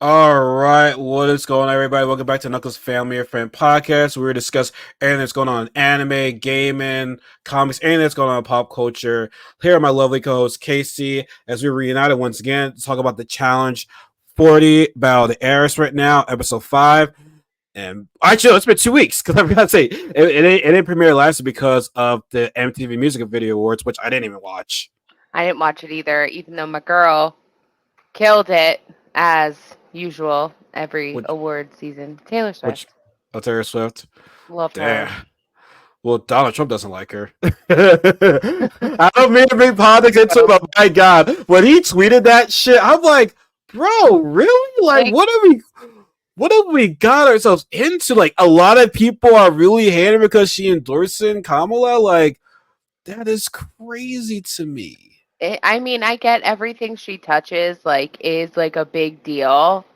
All right, what is going on, everybody? Welcome back to Knuckles Family and Friend Podcast. We're discuss anything that's going on in anime, gaming, comics, anything that's going on in pop culture. Here are my lovely co-host Kasey, as we reunited once again to talk about the challenge 40 Battle of the Heirs right now, episode 5. And actually, it's been 2 weeks because I forgot to say it didn't premiere last because of the MTV Music Video Awards, which I didn't even watch. I didn't watch it either, even though my girl killed it as usual every Which, award season. Taylor which, Swift. Taylor Swift. Love her. Damn. Well, Donald Trump doesn't like her. I don't mean to bring politics into it, So, but my God, when he tweeted that shit, I'm like, bro, really? Like, like, what have we got ourselves into? Like, a lot of people are really hating because she endorsing Kamala. Like, that is crazy to me. I get everything she touches, is like a big deal.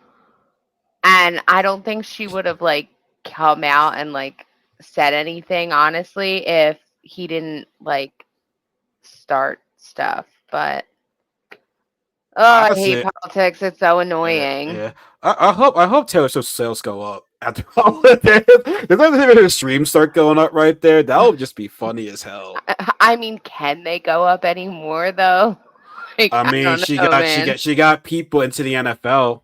And I don't think she would have, come out and, said anything, honestly, if he didn't, start stuff. But, oh, I hate Honestly, politics. It's so yeah, annoying. yeah. I hope Taylor Swift sales go up after all of this. If her streams start going up right there, that would just be funny as hell. Can they go up anymore, though? I I mean, don't know, man. she got people into the NFL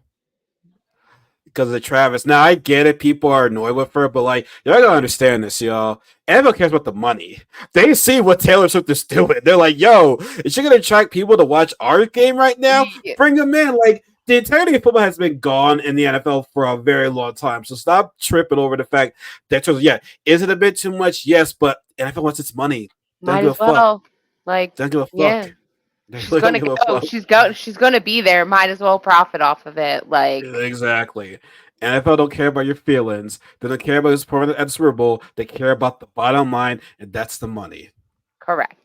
because of Travis. Now I get it; people are annoyed with her, but like, y'all gotta understand this, y'all. NFL cares about the money. They see what Taylor Swift is doing. They're like, "Yo, is she gonna attract people to watch our game right now? Ye- Bring them in!" Like the entirety of football has been gone in the NFL for a very long time. So stop tripping over the fact that, yeah, is it a bit too much? Yes, but NFL wants its money. Don't Might give a as fuck. well. Don't give a Yeah. fuck. They She's really don't gonna give a go. fuck. She's gonna be there. Might as well profit off of it. Exactly. NFL don't care about your feelings. They don't care about his performance at the Super Bowl. They care about the bottom line, and that's the money. Correct.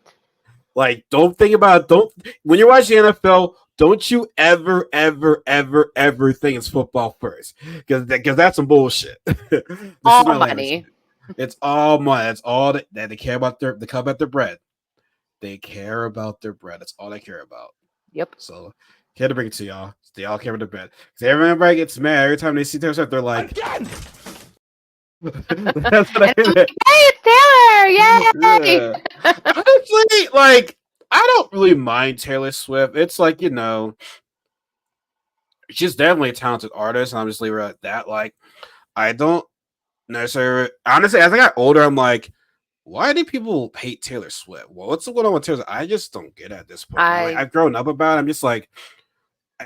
Like, don't think about don't when you're watching NFL. Don't you ever think it's football first, because that's some bullshit. This is All my language. money. It's all money. That's all that they care about. They care about their bread. They care about their bread. That's all they care about. Yep. So, had to bring it to y'all. They all care about their bread. Because everybody gets mad every time they see Taylor Swift. They're like, again. That's what And I'm I like, hey, it's Taylor! Yay! yeah. Honestly, like, I don't really mind Taylor Swift. It's like, she's definitely a talented artist, and I'm just leave her at that. Like, I don't necessarily honestly, as I got older, I'm like, why do people hate Taylor Swift? Well, what's going on with Taylor Swift? I just don't get it at this point. Like, I I've grown up about it. I'm just like,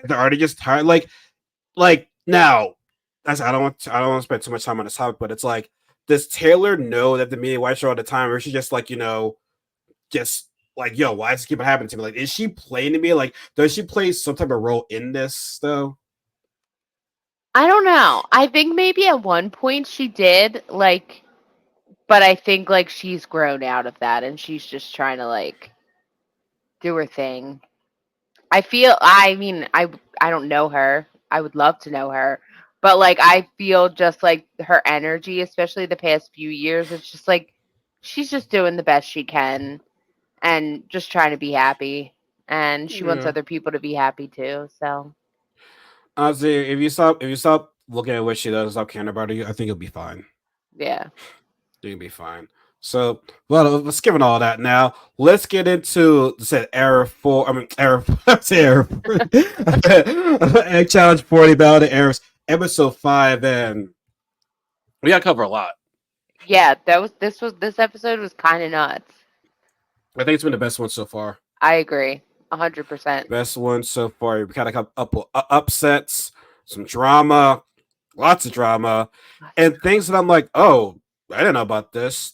they're already just tired. Like now, I don't want to spend too much time on this topic, but it's like, does Taylor know that the media watch her all the time, or is she just like, just like, yo, why does this keep happening to me? Like, is she playing to me? Like, does she play some type of role in this though? I don't know. I think maybe at one point she did, but I think she's grown out of that and she's just trying to do her thing. I don't know her. I would love to know her. But I feel just like her energy, especially the past few years, it's just like she's just doing the best she can and just trying to be happy. And she wants Yeah. other people to be happy too. So Honestly, if you stop looking at what she does, stop caring about her, I think you'll be fine. yeah. You'll be fine. So, well, let's skip all that now. Let's get into said era four. I mean, era. Say era. Egg Challenge 40 Battle of the Heirs, episode 5, and we gotta cover a lot. Yeah, this episode was kinda nuts. I think it's been the best one so far. I agree. 100%. Best one so far. We kind of come up upsets, some drama, lots of drama, and things that I'm like, oh, I didn't know about this.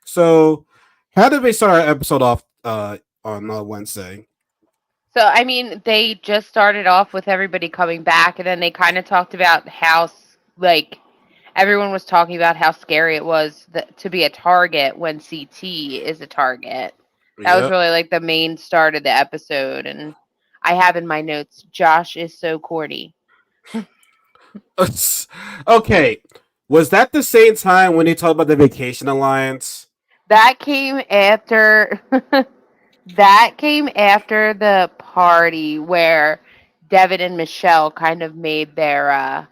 So, how did we start our episode off on Wednesday? So, they just started off with everybody coming back, and then they kind of talked about how, everyone was talking about how scary it was to be a target when CT is a target. That was Yep. really, the main start of the episode, and I have in my notes, Josh is so corny. Okay. Was that the same time when they talked about the Vacation Alliance? That came after that came after the party where Devin and Michelle kind of made their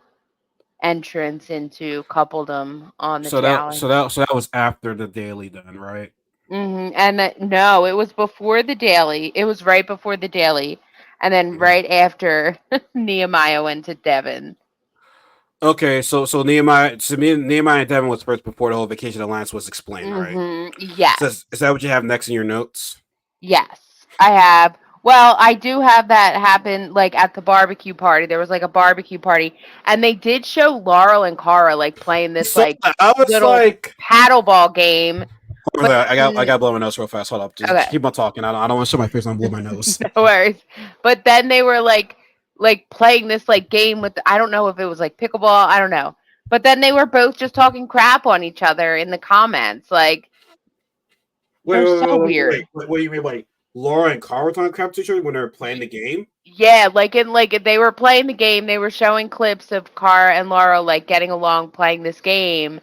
entrance into coupledom on the challenge. So that was after the daily, then, right? And no, it was before the daily. It was right before the daily, and then Mhm. right after Nehemiah went to Devin. Okay, so Nehemiah and Devin was first before the whole Vacation Alliance was explained, right? So Yes. is that what you have next in your notes? Yes, I have. Well, I do have that happen like at the barbecue party. There was like a barbecue party, and they did show Laurel and Cara like playing this So like I was little like, paddleball game. hold But on, I then, got to blow my nose real fast. Hold up, just okay, keep on talking. I don't want to show my face. I'm blow my nose. no worries. But then they were like playing this like game with I don't know if it was like pickleball. I don't know. But then they were both just talking crap on each other in the comments. Like they're so weird. What do you mean, like Laura and Cara talking crap to each other when they were playing the game? Yeah, like they were playing the game, they were showing clips of Cara and Laura like getting along playing this game,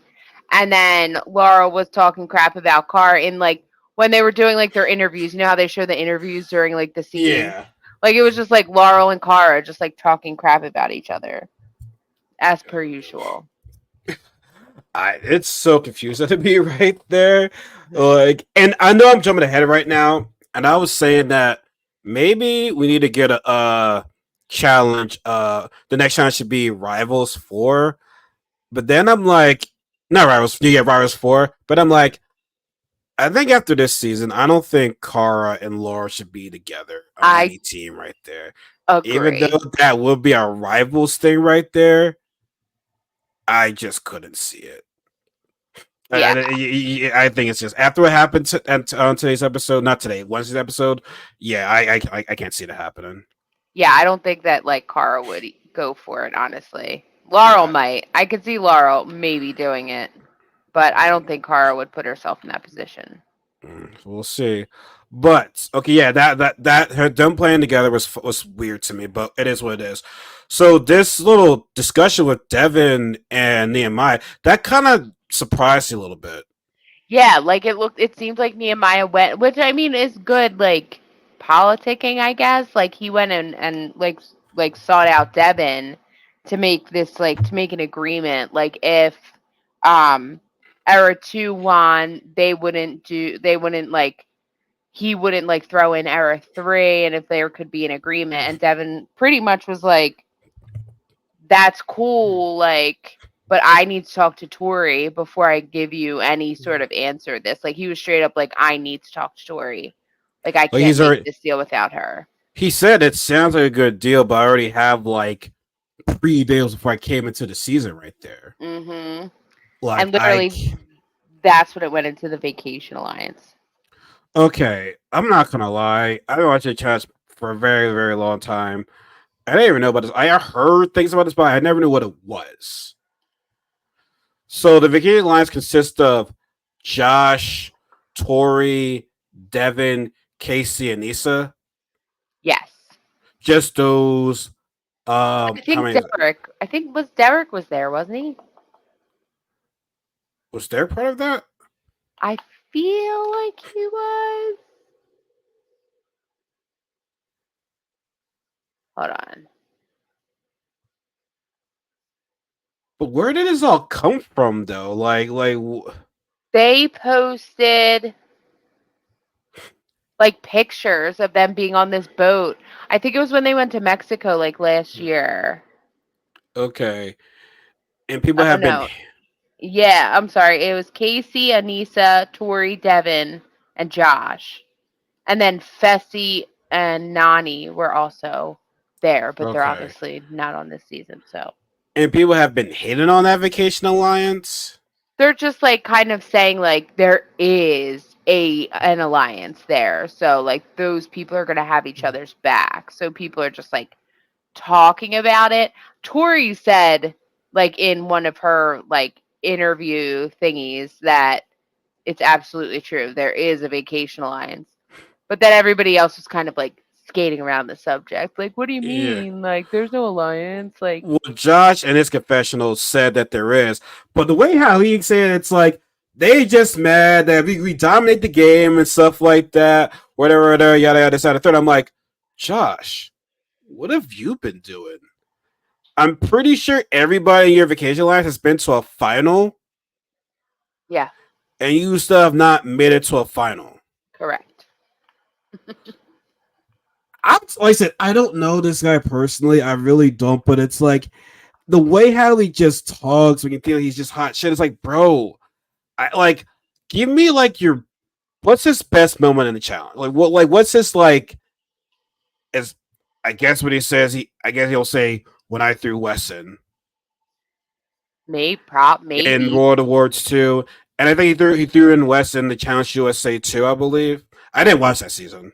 and then Laura was talking crap about Cara in like when they were doing like their interviews. You know how they show the interviews during like the scenes? Yeah. Like it was just like Laurel and Cara just like talking crap about each other as per usual. It's so confusing to me right there. Like, and I know I'm jumping ahead right now, and I was saying that maybe we need to get a challenge. The next challenge should be Rivals 4, but then I'm like, not Rivals. You get Rivals 4, but I'm like, I think after this season, I don't think Cara and Laura should be together on I any team right there. Even agree. though that would be a Rivals thing right there, I just couldn't see it. Yeah. I think it's just after what happened on today's episode, not today, Wednesday's episode. Yeah, I can't see that happening. Yeah, I don't think that like Cara would go for it, honestly. Laurel Yeah, might. I could see Laurel maybe doing it. But I don't think Cara would put herself in that position. we'll see. But okay, yeah, that her them playing together was weird to me, but it is what it is. So this little discussion with Devin and Nehemiah that kind of surprised you a little bit. Yeah, like it seems like Nehemiah went, which I mean is good, like politicking, I guess. Like he went and like sought out Devin to make this like to make an agreement. Like if um Era 2 won, they wouldn't like he wouldn't like throw in Era 3 and if there could be an agreement and Devin pretty much was like that's cool, like, but I need to talk to Tori before I give you any sort of answer to this. Like, he was straight up like, I need to talk to Tori. Like, I Like can't make this deal without her. he said it sounds like a good deal, but I already have like 3 days before I came into the season right there. hmm Like And literally, that's what it went into the Vacation Alliance. okay, I'm not gonna lie. I've been watching chess for a very, very long time. I didn't even know about this. I heard things about this, but I never knew what it was. So the Vacation Alliance consists of Josh, Tori, Devin, Kasey, and Issa. Yes. Just those. I How think many Derek, I think was Derek was there, wasn't he? was there part of that? I feel like he was. Hold on. But where did this all come from, though? They posted like pictures of them being on this boat. I think it was when they went to Mexico like last year. okay, and people Oh have been. no. Yeah, I'm sorry. It was Kasey, Anissa, Tori, Devin, and Josh. And then Fessy and Nani were also there, but they're Okay, obviously not on this season. So and people have been hating on that Vacation Alliance. they're just like kind of saying like there is an alliance there. So like those people are gonna have each other's back. So people are just like talking about it. Tori said, like in one of her like interview thingies, that it's absolutely true. There is a Vacation Alliance, but then everybody else was kind of like skating around the subject. Like, what do you Yeah. mean? Like, there's no alliance. Like, Well, Josh and his confessional said that there is, but the way how he said it's like they just mad that we dominate the game and stuff like that, whatever, yada yada, this, that, and third. I'm like, Josh, what have you been doing? I'm pretty sure everybody in your vacation life has been to a final, Yeah, and you still have not made it to a final. correct. Like I said, I don't know this guy personally. I really don't, but it's like the way how he just talks when you feel he's just hot shit. It's like, bro, I like give me like your what's his best moment in the challenge? What's his like as I guess what he says I guess he'll say when I threw Wesson in Maybe World of Wars 2. And I think he threw in Wesson the Challenge USA 2, I believe. I didn't watch that season.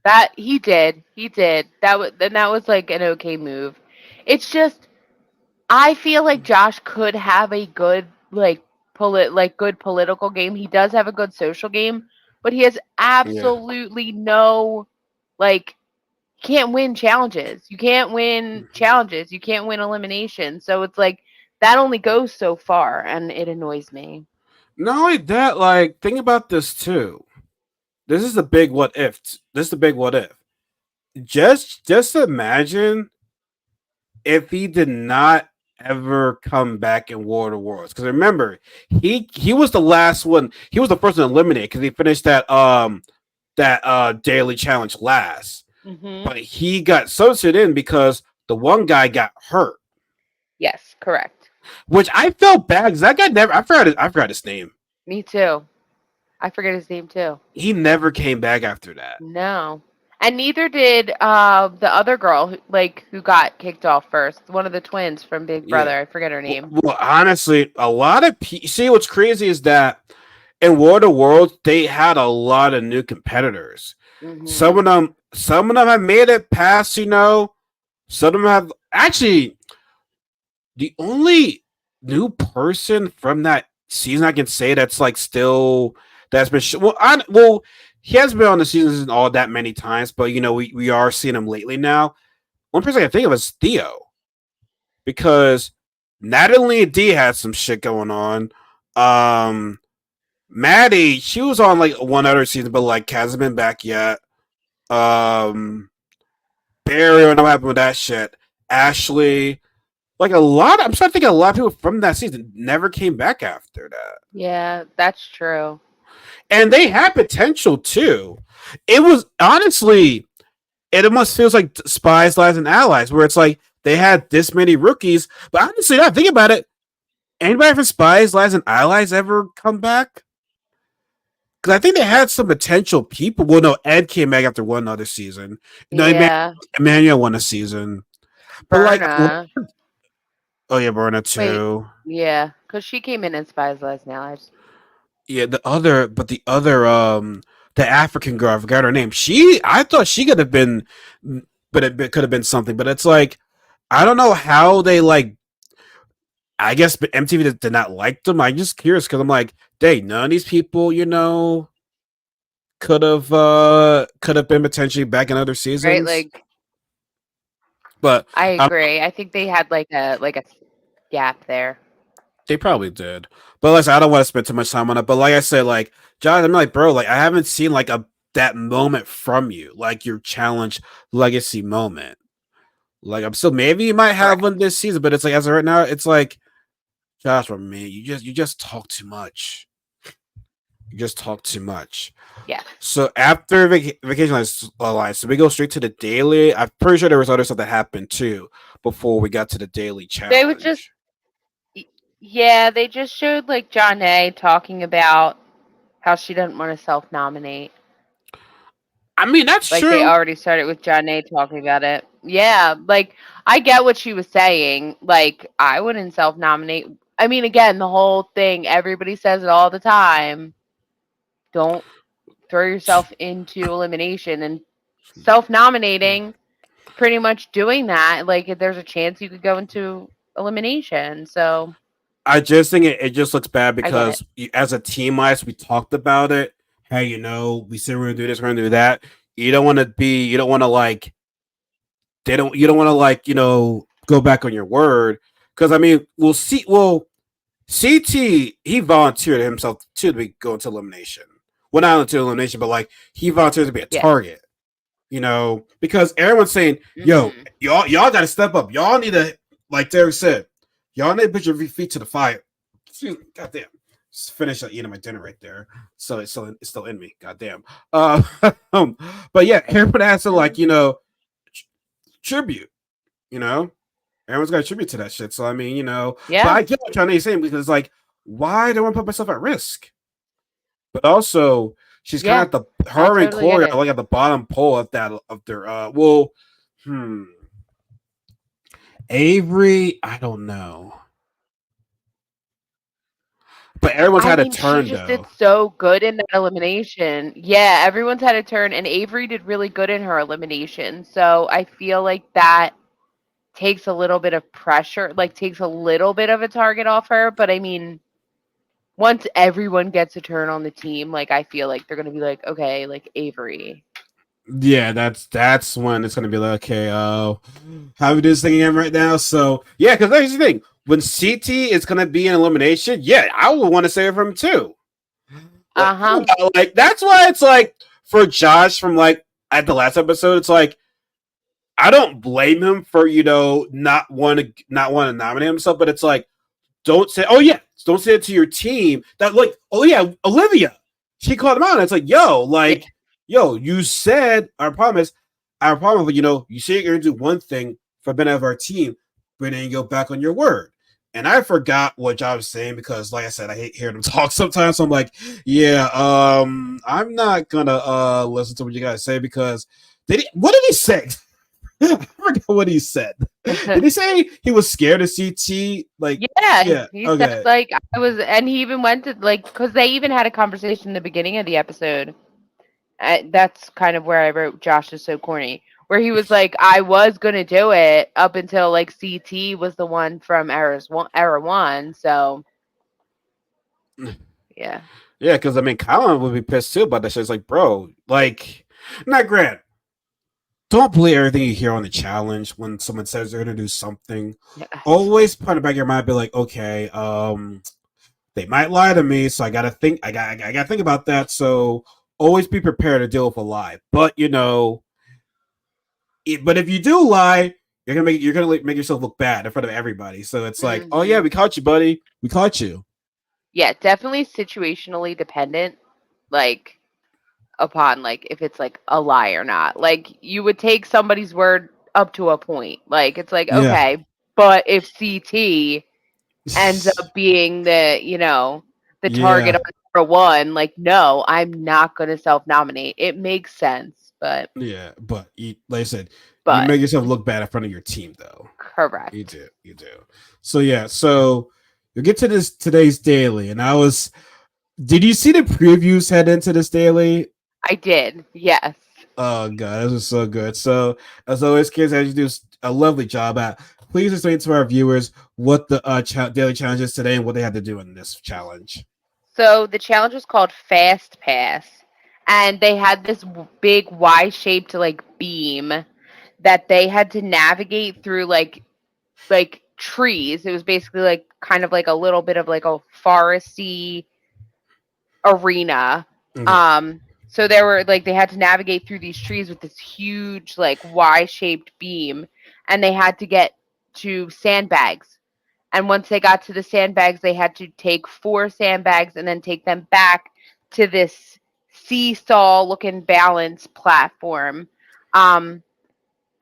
that he did that was like an okay move. It's just I feel like Josh could have a good good political game. He does have a good social game, but he has Yeah. absolutely no like can't win challenges. You can't win challenges. You can't win elimination. So it's like that only goes so far and it annoys me. Not only that, like, think about this too. This is the big what if. This is the big what if. Just imagine if he did not ever come back in War of the Worlds. Because remember, he was the last one. He was the first one eliminated because he finished that daily challenge last. Mhm. But he got substituted in because the one guy got hurt, Yes, correct. which I felt bad because that guy never. I forgot his name. Me too. I forget his name too. He never came back after that. No. And neither did the other girl who got kicked off first. One of the twins from Big Yeah. Brother. I forget her name. Well, honestly, a lot of see what's crazy is that in War of the Worlds they had a lot of new competitors. Mhm. Some of them have made it past. Some of them have actually the only new person from that season I can say that's like still that's been he has been on the seasons all that many times, but we are seeing him lately now. One person I can think of is Theo because Natalie and D had some shit going on. Um, Maddie, she was on like one other season, but like hasn't been back yet. Um, Barry, I don't know what happened with that shit. Ashley, like I'm starting to think a lot of people from that season never came back after that. Yeah, that's true. And they had potential too. It was honestly, it almost feels like Spies, Lies, and Allies, where it's like they had this many rookies. But honestly, now think about it. Anybody from Spies, Lies, and Allies ever come back? Because I think they had some potential people. Well, no, Ed came back after one other season. No, Yeah. Emmanuel won a season. But like, Berna. oh yeah, Berna Wait. too. Yeah, because she came in Spies Last Now. Yeah, the other, the African girl, I forgot her name. I thought she could have been, but it could have been something. But it's like, I don't know how they like. I guess MTV did not like them. I'm just curious because I'm like, dang, none of these people, could have been potentially back in other Right? seasons. Like But I um, agree. I think they had like a gap there. they probably did. But like, I don't want to spend too much time on it. But like I said, like John, I'm like, bro, like I haven't seen like that moment from you, like your challenge legacy moment. Like I'm still maybe you might have Correct. one this season, but it's like as of right now, it's like Joshua, man, you just talk too much. You just talk too much. Yes. So after Vacation Alliance, so we go straight to the daily. I'm pretty sure there was other stuff that happened too before we got to the daily They would just challenge. y- yeah, they just showed like John A talking about how she doesn't want to self-nominate. I mean, that's Like they true. already started with John A talking about it. Yeah, like I get what she was saying. Like I wouldn't self-nominate. I mean, again, the whole thing, everybody says it all the time. Don't throw yourself into elimination and self-nominating pretty much doing that. Like if there's a chance you could go into elimination. So I just think it just looks bad I get it. because as a team wise, we talked about it. Hey, we said we're gonna do this, we're gonna do that. You don't want to like, you don't want to like, go back on your word. Because I mean, we'll see. Well, CT he volunteered himself to go into elimination. Well, not into elimination, but like he volunteered to be a Yeah. target. because everyone's saying, yo, Mhm. y'all got to step up. Y'all need to, like Derek said, y'all need to put your feet to the fire. Goddamn. Just finish eating my dinner right there. So it's still in me. Goddamn. Uh, but yeah, everyone has to like, tribute, you know? Everyone's got to tribute to that shit. So I mean, but Yeah. I get what Johnny's saying because like, why do I want to put myself at risk? But also, she's kind Yeah. of at the I her and totally get Corey are it. like at the bottom pole of that of their well, hmm. Avery, I don't know. But everyone's I had a mean, she turn just did though. so good in that elimination. Yeah, everyone's had a turn, and Avery did really good in her elimination. So I feel like that takes a little bit of pressure, like takes a little bit of a target off her. But I mean, once everyone gets a turn on the team, like I feel like they're gonna be like, okay, like Avery. Yeah, that's when it's gonna be like, okay, how we do this thing again right now? So yeah, because that's the thing. When CT is gonna be in elimination, yeah, I would want to save him too. Uh Like, huh. like that's why it's like for Josh from like at the last episode, it's like I don't blame him for not want to nominate himself, but it's like don't say, oh yeah, don't say it to your team. That like, oh yeah, Olivia, she called him out. And it's like, Yeah. yo, you said our problem. You say you're gonna do one thing for the benefit of our team, but then you go back on your word. And I forgot what Job was saying because, like I said, I hate hearing him talk sometimes. So I'm like, yeah, I'm not gonna listen to what you guys say because what did he say? I forgot what he said. Did he say he was scared of CT? Like, Yeah, yeah, he said okay. like I was, and he even went to like because they even had a conversation in the beginning of the episode. That's kind of where I wrote Josh is so corny, where he was like, I was gonna do it up until like CT was the one from era one. So yeah, Yeah, because I mean, Colin would be pissed too about that shit. It's like, bro, like, not Grant. Don't believe everything you hear on the challenge when someone says they're gonna do something. yes, Always put in the back of your mind, be like, okay, they might lie to me, so I gotta think. I gotta think about that. So always be prepared to deal with a lie. But but if you do lie, you're gonna like, make yourself look bad in front of everybody. So it's like, oh yeah, hmm we caught you, buddy. We caught you. yeah, definitely situationally dependent. Like upon like if it's like a lie or not. Like you would take somebody's word up to a point. Like it's like Yeah. okay, but if CT ends up being the target Yeah. on number one, like no, I'm not going to self nominate. It makes sense, Yeah. But like I said, you but make yourself look bad in front of your team, though. You correct. do. You do. So yeah. So you get to this today's daily, and I was. Did you see the previews head into this daily? I did. Yes. Oh god, this was so good. So as always, kids, as you do a lovely job at. Please explain to our viewers what the daily challenge is today and what they have to do in this challenge. So the challenge was called Fast Pass, and they had this big Y-shaped like beam that they had to navigate through like trees. It was basically like kind of like a little bit of like a foresty arena. Okay. So there were like they had to navigate through these trees with this huge like Y-shaped beam, and they had to get to sandbags. And once they got to the sandbags, they had to take 4 sandbags and then take them back to this seesaw looking balance platform. Um,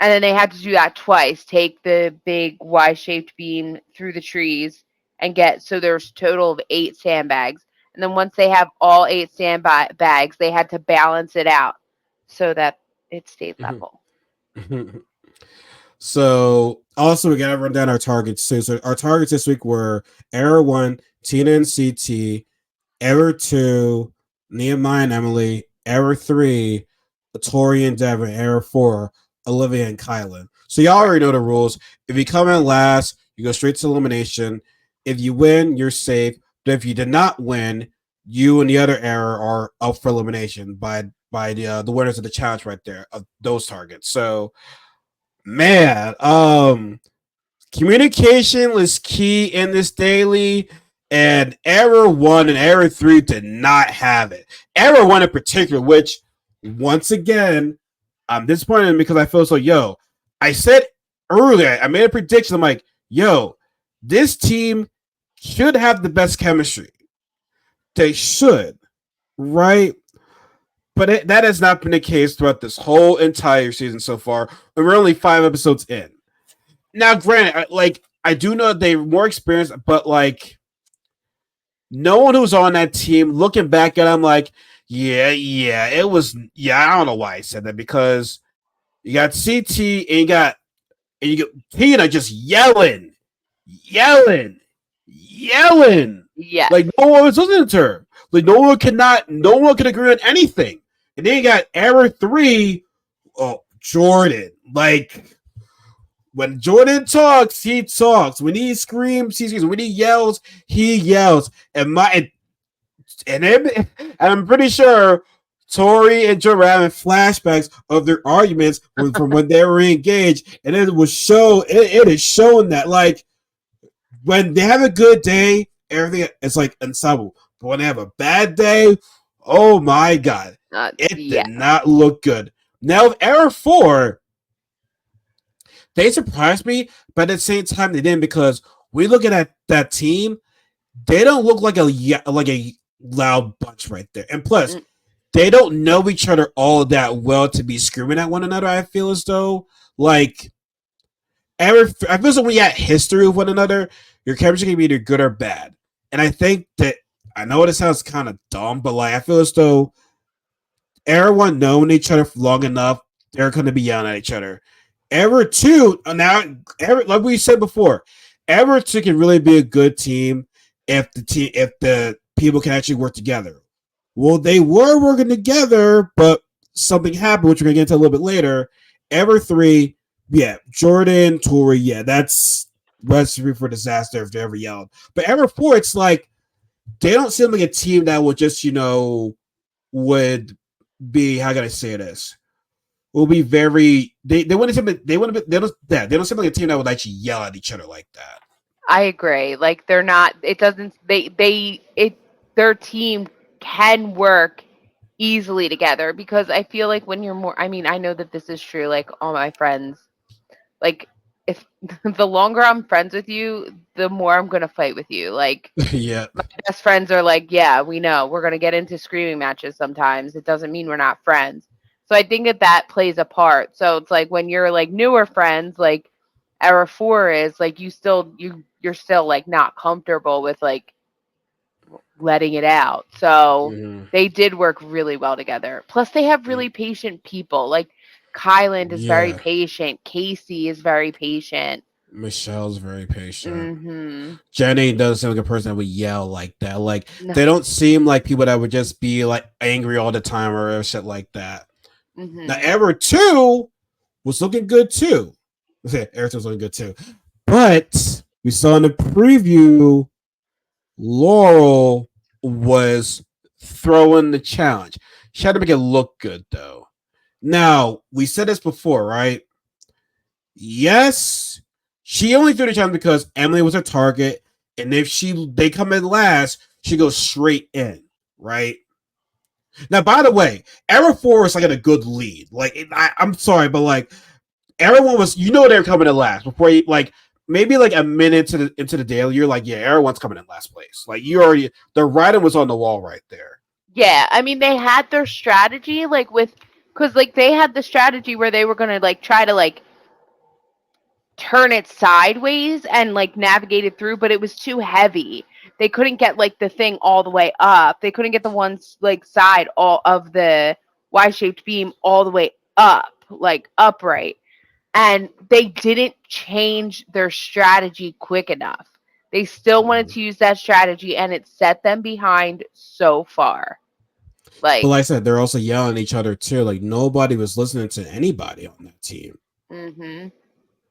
and then they had to do that twice. Take the big Y-shaped beam through the trees and get so there's a total of 8 sandbags. And then once they have all 8 sandbags, they had to balance it out so that it stayed level. So also we gotta run down our targets too. So our targets this week were Error One, Tina and CT, Error Two, Nehemiah and Emily, Error Three, Tori and Devin, Error Four, Olivia and Kylan. So y'all Correct. already know the rules. If you come in last, you go straight to elimination. If you win, you're safe. But if you did not win, you and the other error are up for elimination by the winners of the challenge right there of those targets. So man, communication was key in this daily, and error one and error three did not have it. Error one in particular, which once again, I'm disappointed because I feel so, yo, I said earlier, I made a prediction. I'm like, yo, this team should have the best chemistry. They should, right? But that has not been the case throughout this whole entire season so far. And we're only 5 episodes in. Now, granted, I do know they're more experienced, but like, no one who's on that team, looking back at it, I'm like, yeah, it was, I don't know why I said that because you got CT and you got Tina just yelling. Yes. Like no one was listening to her. Like no one could agree on anything. And then you got Error 3, Jordan. Like when Jordan talks, he talks. When he screams, he screams. When he yells, he yells. And I'm pretty sure Tori and Jordan were having flashbacks of their arguments from when they were engaged, and it is showing that like when they have a good day, everything is like ensemble. But when they have a bad day, oh my god, it did not look good. Now with Error 4, they surprised me, but at the same time they didn't because we look at that team, they don't look like a loud bunch right there. And plus, they don't know each other all that well to be screaming at one another. I feel as though like I feel as though when you have history with one another, your chemistry can be either good or bad. And I think that I know this sounds kind of dumb, but like I feel as though everyone knowing each other for long enough, they're going to be yelling at each other. Ever 2 now, like we said before, Ever 2 can really be a good team if the people can actually work together. Well, they were working together, but something happened, which we're gonna get into a little bit later. Ever 3, yeah, Jordan, Tori, yeah, that's recipe for disaster if they ever yelled. But Ever 4, it's like they don't seem like a team that would just, would be, how can I say this? Will be very they wouldn't seem they don't seem like a team that would actually yell at each other like that. I agree. Like they're not. It doesn't. Their team can work easily together because I feel like when you're more. I mean, I know that this is true. Like all my friends, like if the longer I'm friends with you, the more I'm gonna fight with you. Like Yeah. my best friends are like, yeah, we know we're gonna get into screaming matches sometimes. It doesn't mean we're not friends. So I think that plays a part. So it's like when you're like newer friends, like Era 4 is like you're still like not comfortable with like letting it out. So they did work really well together. Plus they have really patient people. Like Kyland is very patient. Kasey is very patient. Michelle's very patient. Mm-hmm. Jenny doesn't seem like a person that would yell like that. Like No. they don't seem like people that would just be like angry all the time or shit like that. Mm-hmm. Now, Ever 2 was looking good too. Ever 2 was looking good too. But we saw in the preview, Laurel was throwing the challenge. She had to make it look good though. Now, we said this before, right? Yes, she only threw the challenge because Emily was her target, and if they come in last, she goes straight in, right? Now, by the way, Era 4 was like at a good lead. Like, I'm sorry, but like everyone was, they were coming in last before you like maybe like a minute into the daily. You're like, yeah, everyone's coming in last place. Like the writing was on the wall right there. Yeah, I mean they had their strategy because like they had the strategy where they were gonna like try to like turn it sideways and like navigate it through, but it was too heavy. They couldn't get like the thing all the way up. They couldn't get the one like side all of the Y-shaped beam all the way up, like upright. And they didn't change their strategy quick enough. They still wanted to use that strategy, and it set them behind so far. But like I said, they're also yelling at each other too. Like nobody was listening to anybody on that team. Mm-hmm.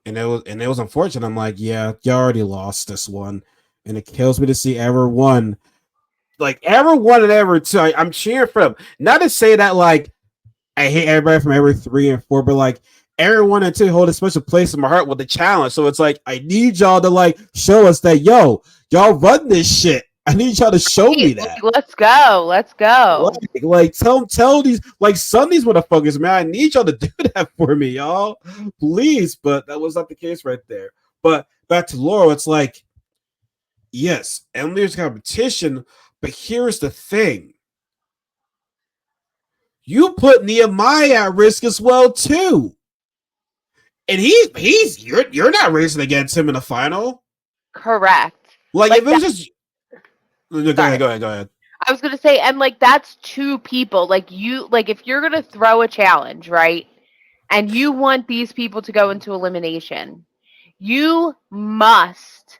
And it was unfortunate. I'm like, yeah, you already lost this one, and it kills me to see Ever 1, like Ever 1 and Ever 2. I'm cheering for them. Not to say that like I hate everybody from Ever 3 and 4, but like Ever 1 and 2 hold a special place in my heart with the challenge. So it's like I need y'all to like show us that y'all run this shit. I need y'all to show me Like, that. let's go. Let's go. Like tell these like Sundays motherfuckers, man. I need y'all to do that for me, y'all. Please. But that was not the case right there. But back to Laurel, it's like, yes, Emily's competition, but here's the thing. You put Nehemiah at risk as well, too. And you're not racing against him in the final. Correct. Like Like if it was just sorry. go ahead. I was gonna say, and like that's two people. Like you, like if you're gonna throw a challenge, right, and you want these people to go into elimination, you must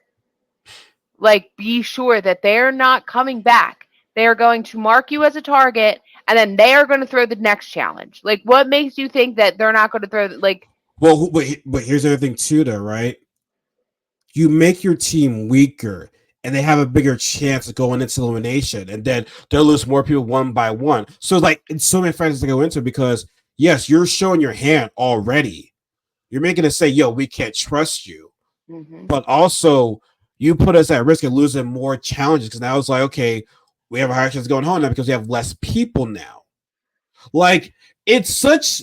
like be sure that they're not coming back. They are going to mark you as a target, and then they are going to throw the next challenge. Like, what makes you think that they're not going to throw? Like, Well, but here's the other thing too, though, right? You make your team weaker, and they have a bigger chance of going into elimination, and then they'll lose more people one by one. So, like, it's so many factors to go into because yes, you're showing your hand already. You're making it say, "Yo, we can't trust you," but also you put us at risk of losing more challenges because now it's like, okay, we have a higher chance going home now because we have less people now. Like, it's such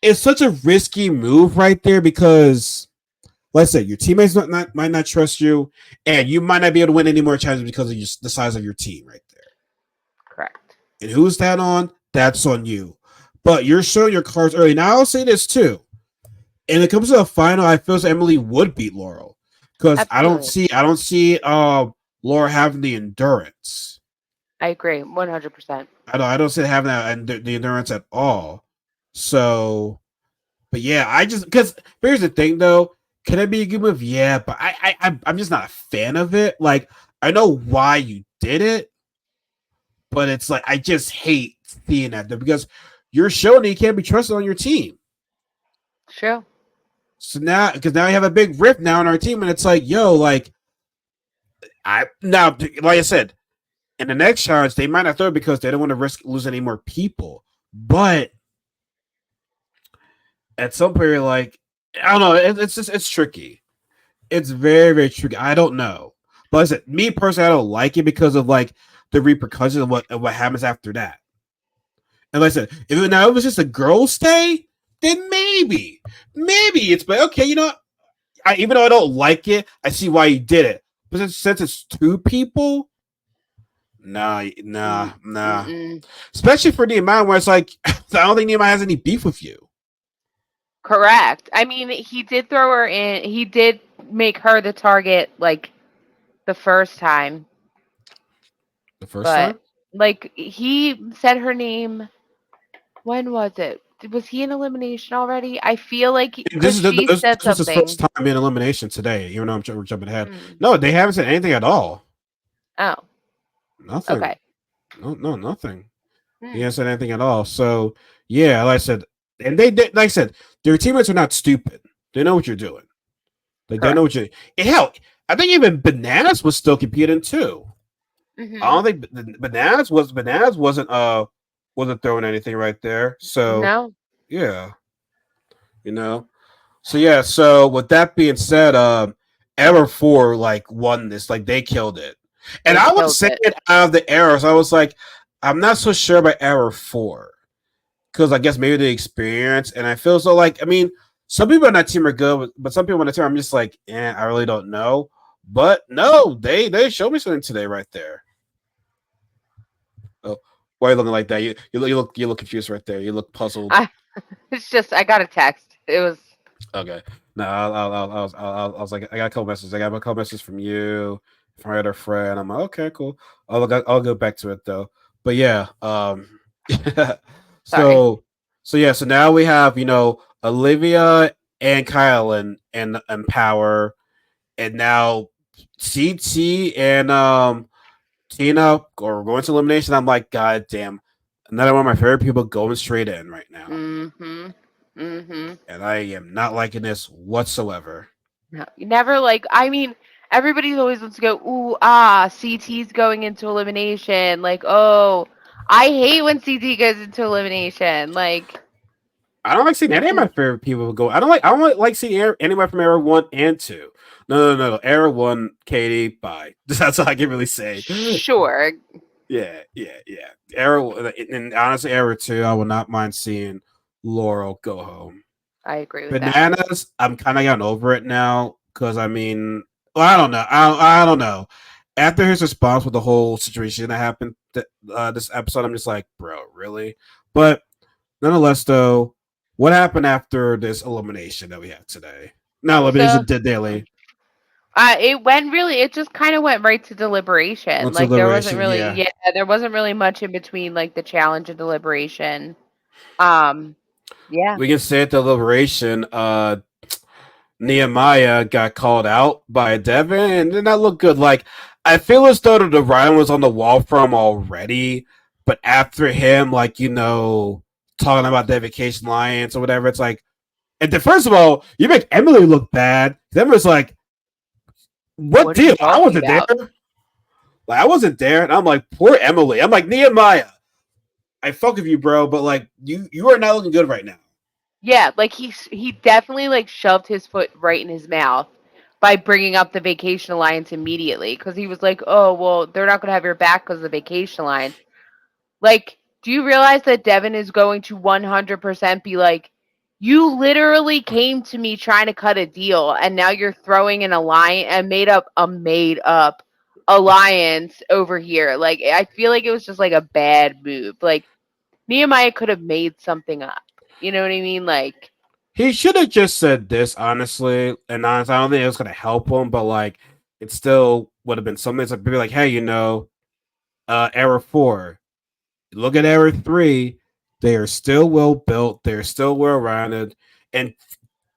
a risky move right there because let's say your teammates might not trust you, and you might not be able to win any more challenges because of the size of your team right there. correct. And who's that on? That's on you. But you're showing your cards early. Now I'll say this too. And it comes to the final, I feel Emily would beat Laurel because Absolutely, I don't see Laurel having the endurance. I agree, 100%. I don't see it having the endurance at all. So, but yeah, I just because here's the thing though, can it be a good move? Yeah, but I'm just not a fan of it. Like I know why you did it, but it's like I just hate seeing that though because you're showing that you can't be trusted on your team. True. So now, because now you have a big rift now in our team, and it's like, yo, like I now, like I said, in the next challenge, they might not throw it because they don't want to risk losing any more people. But at some point, you're like, I don't know, it's just it's tricky. It's very very tricky. I don't know, but I said, me personally, I don't like it because of like the repercussions of what happens after that. And like I said, if it was just a girl stay, then maybe it's but okay, you know, even though I don't like it, I see why you did it. But since it's two people, nah. Mm-mm. Especially for Nehemiah, where it's like I don't think Nehemiah has any beef with you. Correct. I mean, he did throw her in. He did make her the target like the first time, The first but time, like he said her name. When was it? Was he in elimination already? I feel like because she said this was his first something. time in elimination today. Even though we're jumping ahead. Hmm. No, they haven't said anything at all. Oh, Nothing. okay. No, nothing. He Hmm. hasn't said anything at all. So yeah, like I said, and they did. Like I said, their teammates are not stupid. They know what you're doing. Like they know Correct. what you. And hell, I think even Bananas was still competing too. I Hmm. don't think Bananas wasn't throwing anything right there. So No, yeah, you know. So yeah. So with that being said, Error 4 like won this. Like they killed it. And they I was killed saying it. out of the errors, I was like, I'm not so sure about Error 4 because I guess maybe the experience. And I feel so like I mean, some people on that team are good, but some people on the team I'm just like, I really don't know. But no, they showed me something today right there. Oh, why are you looking like that? You look confused right there. You look puzzled. I it's just I got a text. It was Okay. No, I was like, I got a couple messages. I got a couple messages from you, from my other friend. I'm like, okay, cool. I'll go back to it though. But yeah, sorry. so yeah, so now we have Olivia and Kyle and Power, and now CT and Tina or going to elimination. I'm like, God damn, another one of my favorite people going straight in right now. Mm-hmm. Mm-hmm. And I am not liking this whatsoever. No, you never like. I mean, everybody always wants to go. Ooh, CT's going into elimination. Like, oh, I hate when CT goes into elimination. Like, I don't like seeing any of my favorite people go. I don't like seeing anybody from era 1 and 2. No. Era 1, Katie, bye. That's all I can really say. Sure, Yeah. Era, and honestly, Era 2, I would not mind seeing Laurel go home. I agree with that. Bananas, I'm kind of gotten over it now because I mean, well, I don't know. I don't know. After his response with the whole situation that happened this episode, I'm just like, bro, really? But nonetheless, though, what happened after this elimination that we had today? Not So elimination, daily. it went really. It just kind of went right to deliberation. What's Like there wasn't deliberation? really, Yeah, yeah, there wasn't really much in between like the challenge and deliberation. Um, yeah. we can say at deliberation. Nehemiah got called out by Devin, and did not look good. Like I feel as though the writing was on the wall for him already, but after him, like talking about the vacation lions or whatever, it's like, and then first of all, you make Emily look bad. Then was like, what What are you deal? I talking wasn't there. about? Like I wasn't there, and I'm like, poor Emily. I'm like Nehemiah. I fuck with you, bro, but like you are not looking good right now. Yeah, like he definitely like shoved his foot right in his mouth by bringing up the Vacation Alliance immediately because he was like, "Oh, well, they're not going to have your back because of the Vacation Alliance." Like, do you realize that Devin is going to 100% be like, "You literally came to me trying to cut a deal, and now you're throwing an alliance and made up alliance over here." Like, I feel like it was just like a bad move. Like Nehemiah could have made something up. You know what I mean? Like. He should have just said this, honestly. And honestly, I don't think it was going to help him, but like, it still would have been something. It's like, be like, hey, Era 4, look at Era 3. They are still well built. They're still well rounded. And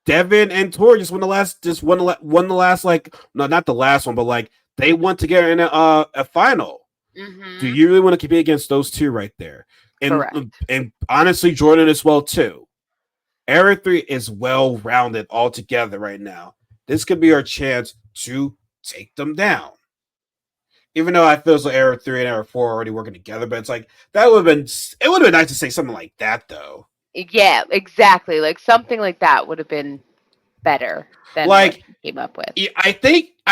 Devin and Tori just won the last, like, no, not the last one, but like, they won together in a final. Do Mm-hmm. you really want to compete against those two right there? Correct. And honestly, Jordan as well, too. Era 3 is well rounded altogether right now. This could be our chance to take them down. Even though I feel as though Era 3 and Era 4 are already working together, but it's like that would have been nice to say something like that though. Yeah, exactly. Like something like that would have been better than what Like he came up with. I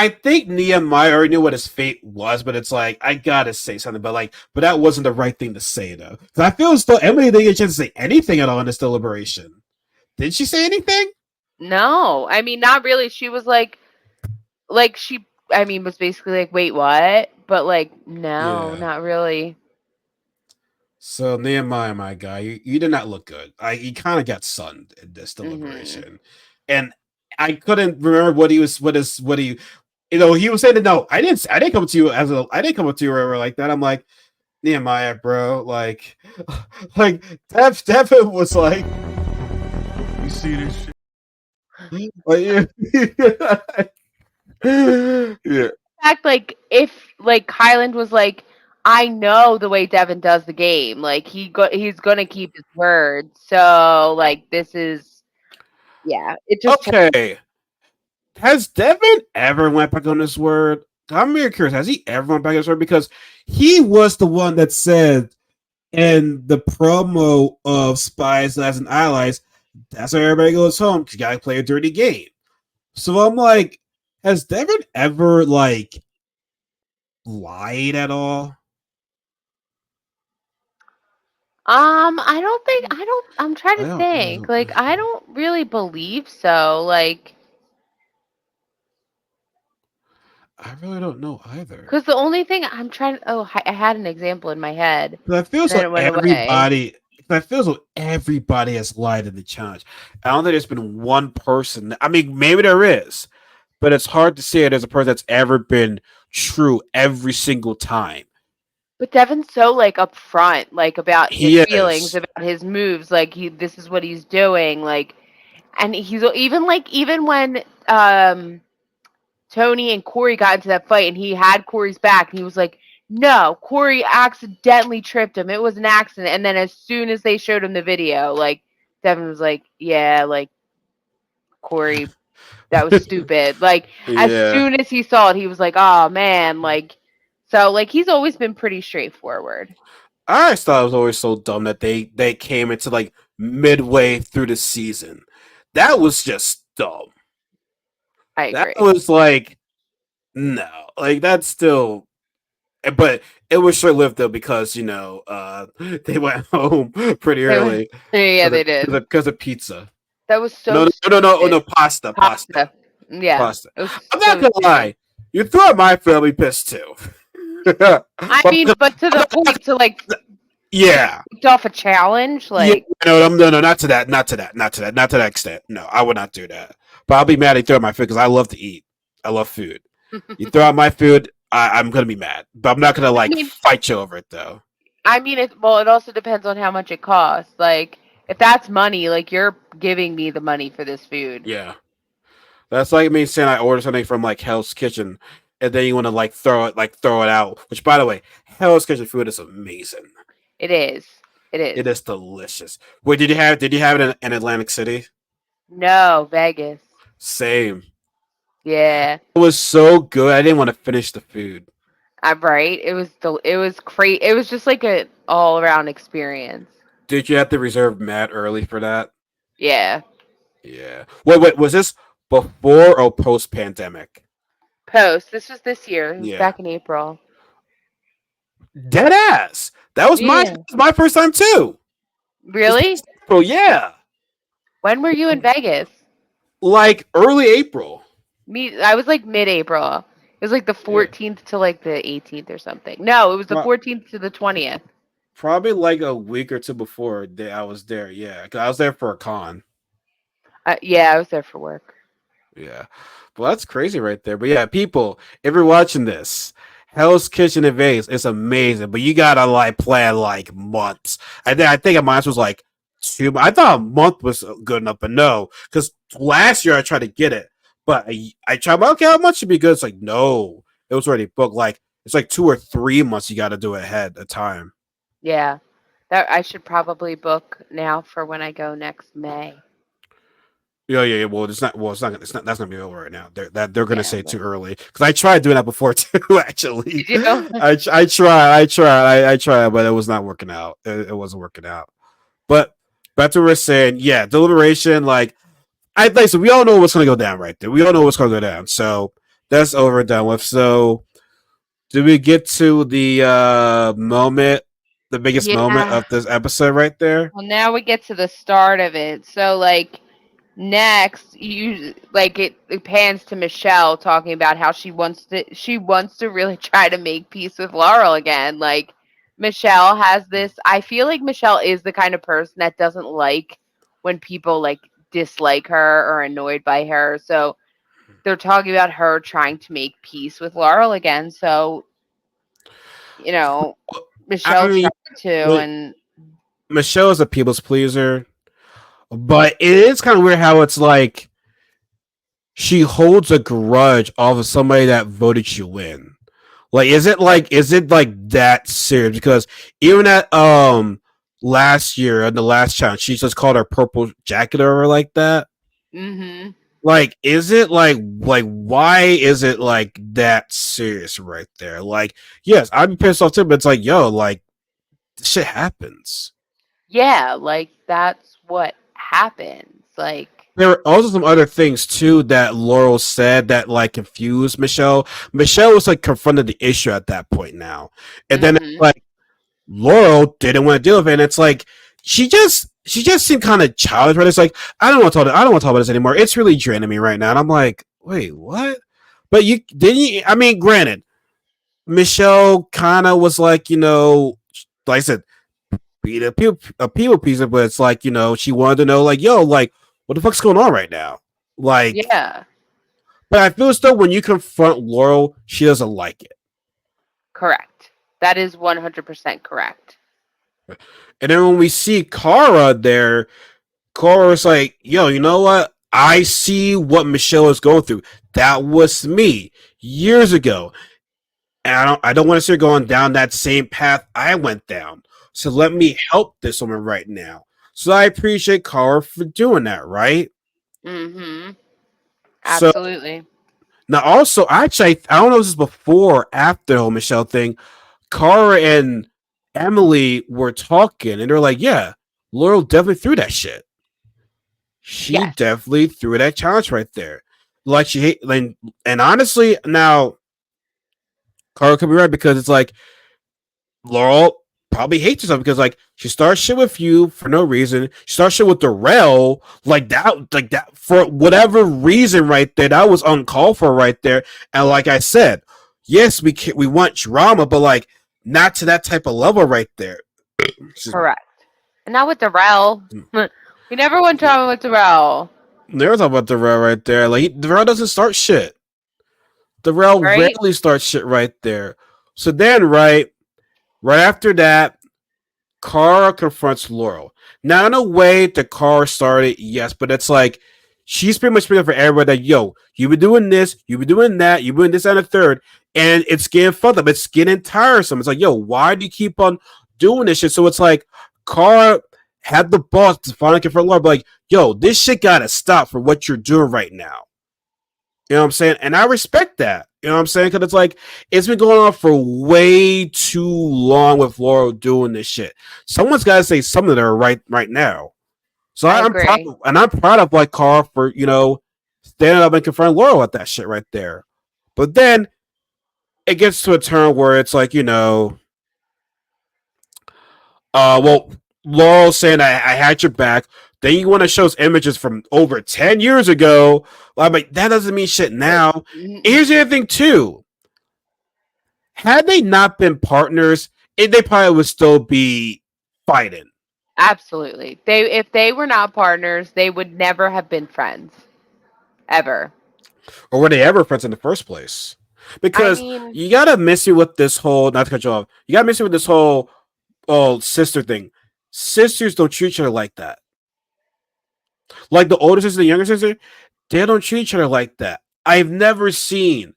think Nehemiah already knew what his fate was, but it's like I gotta say something, but that wasn't the right thing to say though. Because I feel as though Emily didn't get a chance to say anything at all in this deliberation. Did she say anything? No, I mean not really. She was like she I mean was basically like, "Wait, what?" But like no, Yeah. not really. So Nehemiah, my guy, you did not look good. You kind of got sunned in this Mhm. deliberation, and I couldn't remember what he, he was saying that no, I didn't come to you I didn't come up to you or whatever like that. I'm like Nehemiah, bro, like, like Devin was like, you see this shit, like, yeah, In fact, like if like Kyland was like, "I know the way Devin does the game. Like he's going to keep his word." So, like this is yeah, it just okay. Has Devin ever went back on his word? I'm very curious. Has he ever went back on his word? Because he was the one that said in the promo of Spies, Lies, and Allies, that's how everybody goes home because you gotta play a dirty game. So I'm like, has Devin ever like lied at all? I'm trying to I think. don't Like, I don't really believe so. Like, I really don't know either. because the only thing I'm trying oh, I had an example in my head, Because I feel and then so it went away. I feel so everybody has lied in the challenge. I don't think there's been one person. I mean, maybe there is, but it's hard to say there's a person that's ever been true every single time. But Devin's so like upfront, like about his He feelings, is. about his moves. Like this is what he's doing. Like, and he's even when Tony and Corey got into that fight and he had Corey's back and he was like, no, Corey accidentally tripped him. It was an accident. And then as soon as they showed him the video, like Devin was like, yeah, like Corey, that was stupid. Like as Yeah. soon as he saw it, he was like, oh man, like so like he's always been pretty straightforward. I just thought it was always so dumb that they came into like midway through the season. That was just dumb. I That agree. was like no, like that's still. But it was short lived though because they went home pretty They were, early yeah, because they did. of pizza. That was No, so no, no, no, no, oh, stupid. no, pasta, Pasta. Yeah, pasta. it was I'm not so gonna stupid. lie, you throw at my family piss too. but, I mean, but to the point to like get yeah, kicked off a challenge, yeah, like no, not to that, not to that extent. No, I would not do that. But I'll be mad if you throw at my food because I love to eat. I love food. You throw out my food, I'm gonna be mad, but I'm not gonna I like mean, fight you over it though. it also depends on how much it costs. Like, if that's money, like you're giving me the money for this food. Yeah, that's like me saying I order something from like Hell's Kitchen, and then you want to throw it out. Which, by the way, Hell's Kitchen food is amazing. It is. It is. It is delicious. Wait, did you have it in Atlantic City? No, Vegas. Same. Yeah. It was so good. I didn't want to finish the food. I'm right. It was crazy. It was just like a all around experience. Did you have to reserve mad early for that? Yeah. Yeah. Wait. Was this before or post pandemic? Post. This was this year. It was Yeah. back in April. Dead ass. That Yeah. was my first time too. This Really? past April, yeah. When were you in Vegas? Like early April. I was like mid-April. It was like the Yeah. 14th to like the 18th or something. No, it was the Pro- 14th to the 20th. Probably like a week or two before I was there. Yeah, 'cause I was there for a con. Yeah, I was there for work. Yeah. Well, that's crazy right there. But yeah, people, if you're watching this, Hell's Kitchen in Vegas is amazing, but you gotta like plan like months. I think mine was like 2 months. I thought a month was good enough, but no, because last year I tried to get it, but I tried. Okay, how much should be good? It's like no, it was already booked. Like it's like 2 or 3 months. You got to do it ahead of time. Yeah. That I should probably book now for when I go next May. Yeah. Well, it's not. Well, it's not. That's gonna be over right now. They're gonna Yeah, say but too early because I tried doing that before too. Actually, did you? I tried, but it was not working out. It wasn't working out. But back to what we're saying. Yeah, deliberation. Like I think so. We all know what's gonna go down right there. We all know what's gonna go down. So that's over and done with. So do we get to the moment, the biggest moment Yeah. of this episode right there? Well, now we get to the start of it. So like next, you like it pans to Michelle talking about how she wants to really try to make peace with Laurel again. Like Michelle has this. I feel like Michelle is the kind of person that doesn't like when people like dislike her or annoyed by her. So they're talking about her trying to make peace with Laurel again. So you know, I Michelle mean, tried to, like, and Michelle is a people's pleaser, but it is kind of weird how it's like she holds a grudge off of somebody that voted you in. Like is it like that serious? Because even at last year in the last challenge, she just called her purple jacket or like that. mm-hmm. Like, is it like why is it like that serious right there? Like, yes, I'd be pissed off too, but it's like, yo, like this shit happens. Yeah, like that's what happens. Like, There were also some other things too that Laurel said that like confused Michelle. Michelle was like confronted the issue at that point now, and then it's hmm like Laurel didn't want to deal with it. And it's like she just seemed kind of childish. Right? It's like I don't want to talk about this anymore. It's really draining me right now. And I'm like, wait, what? But you didn't. I mean, granted, Michelle kind of was like like I said, be a people pleaser, but it's like she wanted to know like, yo, like what the fuck's going on right now? Like, yeah, but I feel as though when you confront Laurel, she doesn't like it. correct. That is 100% correct. And then when we see Cara there, Cara's like, yo, you know what? I see what Michelle is going through. That was me years ago. And I don't want to see her going down that same path I went down. So let me help this woman right now. So I appreciate Cara for doing that, right? hmm So Absolutely. now also actually I don't know if this is before or after the whole Michelle thing. Cara and Emily were talking and they're like, yeah, Laurel definitely threw that shit. She Yes. definitely threw that challenge right there. like she hate, and honestly, now Cara could be right because it's like Laurel probably hates herself because like she starts shit with you for no reason. She starts shit with Laurel like that for whatever reason right there. That was uncalled for right there. And like I said, yes, we want drama, but like not to that type of level right there. Excuse me. Correct. And not with Darrell. We never want drama with Darrell, There's talking about Darrell right there. Like Darrell doesn't start shit. Darrell right? rarely starts shit right there. So then right after that, Cara confronts Laurel. Now, in a way, the Cara started, yes, but it's like she's pretty much speaking for everybody that, yo, you've been doing this, you've been doing that, you've been doing this and a third, and it's getting fucked up. It's getting tiresome. It's like, yo, why do you keep on doing this shit? So it's like Cara had the boss to finally confront Laurel, but like, yo, this shit gotta stop for what you're doing right now. You know what I'm saying? And I respect that. You know what I'm saying? Because it's like it's been going on for way too long with Laurel doing this shit. Someone's got to say something to her right now. So I I'm proud, agree. and I'm proud of like Carl for standing up and confronting Laurel with that shit right there. But then it gets to a turn where it's like well, Laurel saying I had your back. Then you want to show us images from over 10 years ago. I'm like, that doesn't mean shit now. Here's the other thing too. Had they not been partners, they probably would still be fighting. Absolutely. If they were not partners, they would never have been friends. Ever. Or were they ever friends in the first place? I Because mean, you gotta miss me with this whole, not to cut you off, you gotta miss me with this whole sister thing. Sisters don't treat each other like that. Like the older sister, the younger sister, they don't treat each other like that. I've never seen,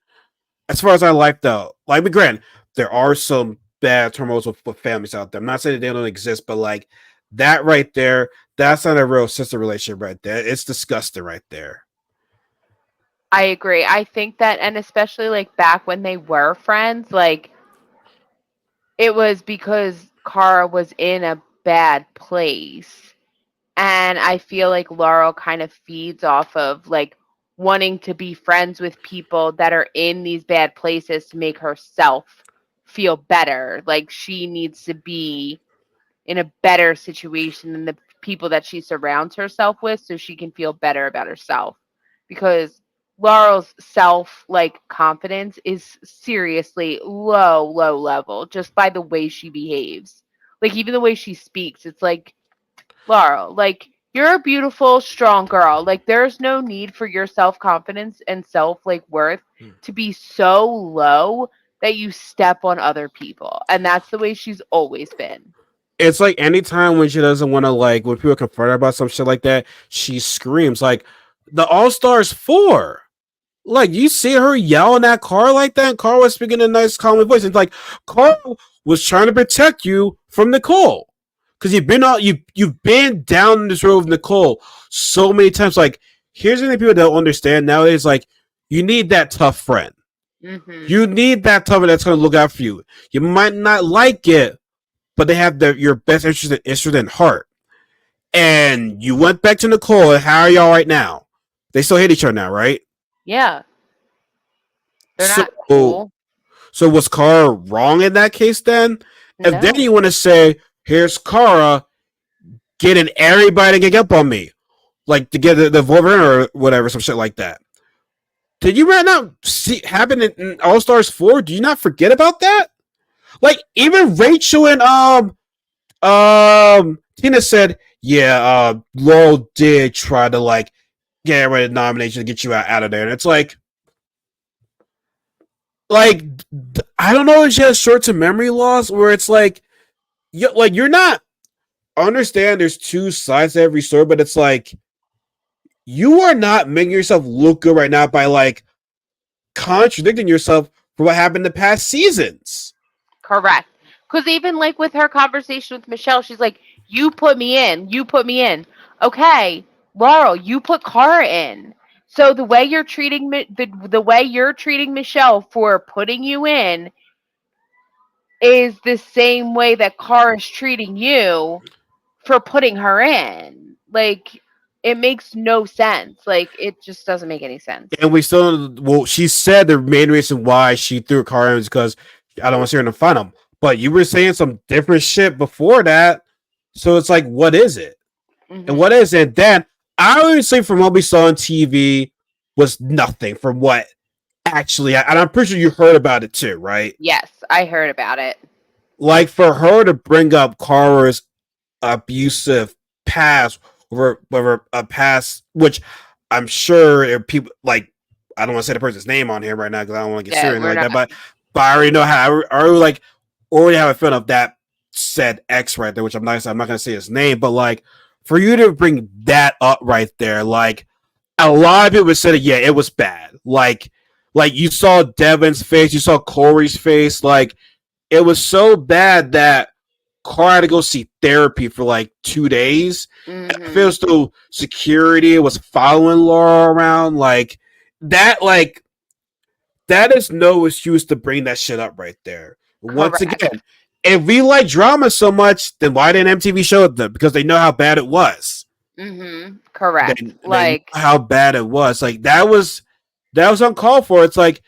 as far as I like though, like but granted, there are some bad turmoils with families out there. I'm not saying that they don't exist, but like that right there, that's not a real sister relationship right there. It's disgusting right there. I agree. I think that, and especially like back when they were friends, like it was because Cara was in a bad place. And I feel like Laurel kind of feeds off of like wanting to be friends with people that are in these bad places to make herself feel better. Like she needs to be in a better situation than the people that she surrounds herself with so she can feel better about herself. Because Laurel's self like confidence is seriously low, low level just by the way she behaves. Like even the way she speaks, it's like Laurel, like you're a beautiful, strong girl. Like there's no need for your self-confidence and self like worth to be so low that you step on other people. And that's the way she's always been. It's like anytime when she doesn't want to like when people confront her about some shit like that, she screams like the All Stars 4. Like you see her yelling at Carl like that, and Carl was speaking in a nice, calming voice. It's like Carl was trying to protect you from Nicole because you've been down this road with Nicole so many times. Like here's the thing people don't understand nowadays. Like you need that tough friend. Hmm. You need that tough friend that's gonna look out for you. You might not like it, but they have your best interest in heart. And you went back to Nicole. And how are y'all right now? They still hate each other now, right? Yeah, they're So not cool. So was Cara wrong in that case then? If then No. you want to say, here's Cara getting everybody to get up on me, like to get the Wolverine or whatever, some shit like that. Did you not see happen in All Stars 4? Do you not forget about that? Like even Rachel and Tina said, yeah, Laurel did try to like get rid of nomination to get you out of there. And it's like I don't know if she has short term memory loss where it's like you're not I understand there's two sides to every story, but it's like you are not making yourself look good right now by like contradicting yourself for what happened in the past seasons. Correct. Because even like with her conversation with Michelle, she's like, "You put me in. You put me in." Okay, Laurel, you put Cara in. So the way you're treating the way you're treating Michelle for putting you in is the same way that Cara's treating you for putting her in. Like It makes no sense. Like, it just doesn't make any sense. And we still, well, she said the main reason why she threw Cara is because I don't want to see her in the final. But you were saying some different shit before that. So it's like, what is it? And what Hmm. is it? Then, obviously, from what we saw on TV, was nothing from what actually, and I'm pretty sure you heard about it too, right? Yes, I heard about it. Like, for her to bring up Cara's abusive past over a past, which I'm sure if people like, I don't want to say the person's name on here right now because I don't want to get sued Yeah, or anything we're like not. that, but I already know how I already like already have a feeling of that said X right there, which I'm not gonna say his name, but like for you to bring that up right there, like a lot of people said, yeah, it was bad. Like you saw Devin's face, you saw Corey's face, like it was so bad that Cara had to go see therapy for like 2 days. I feel Hmm. as though security was following Laurel around. Like that is no excuse to bring that shit up right there. Once Correct. again, if we like drama so much, then why didn't MTV show it them? Because they know how bad it was. Correct. They know Like, how bad it was. Like that was uncalled for. It's like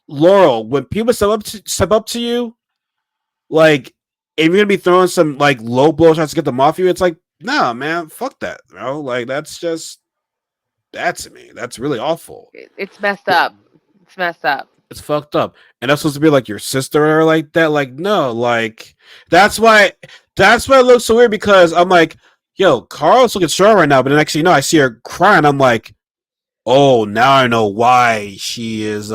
Laurel, when people step up to you, like if you're gonna be throwing some like low blow shots to get them off you, it's like, nah, man, fuck that. Like that's to me. That's really awful. it's messed up. It's messed up. It's fucked up. And that's supposed to be like your sister or like that. Like, no, like that's why it looks so weird because I'm like, yo, Carl's looking strong right now, but then next thing you know, I see her crying. I'm like, oh, now I know why she was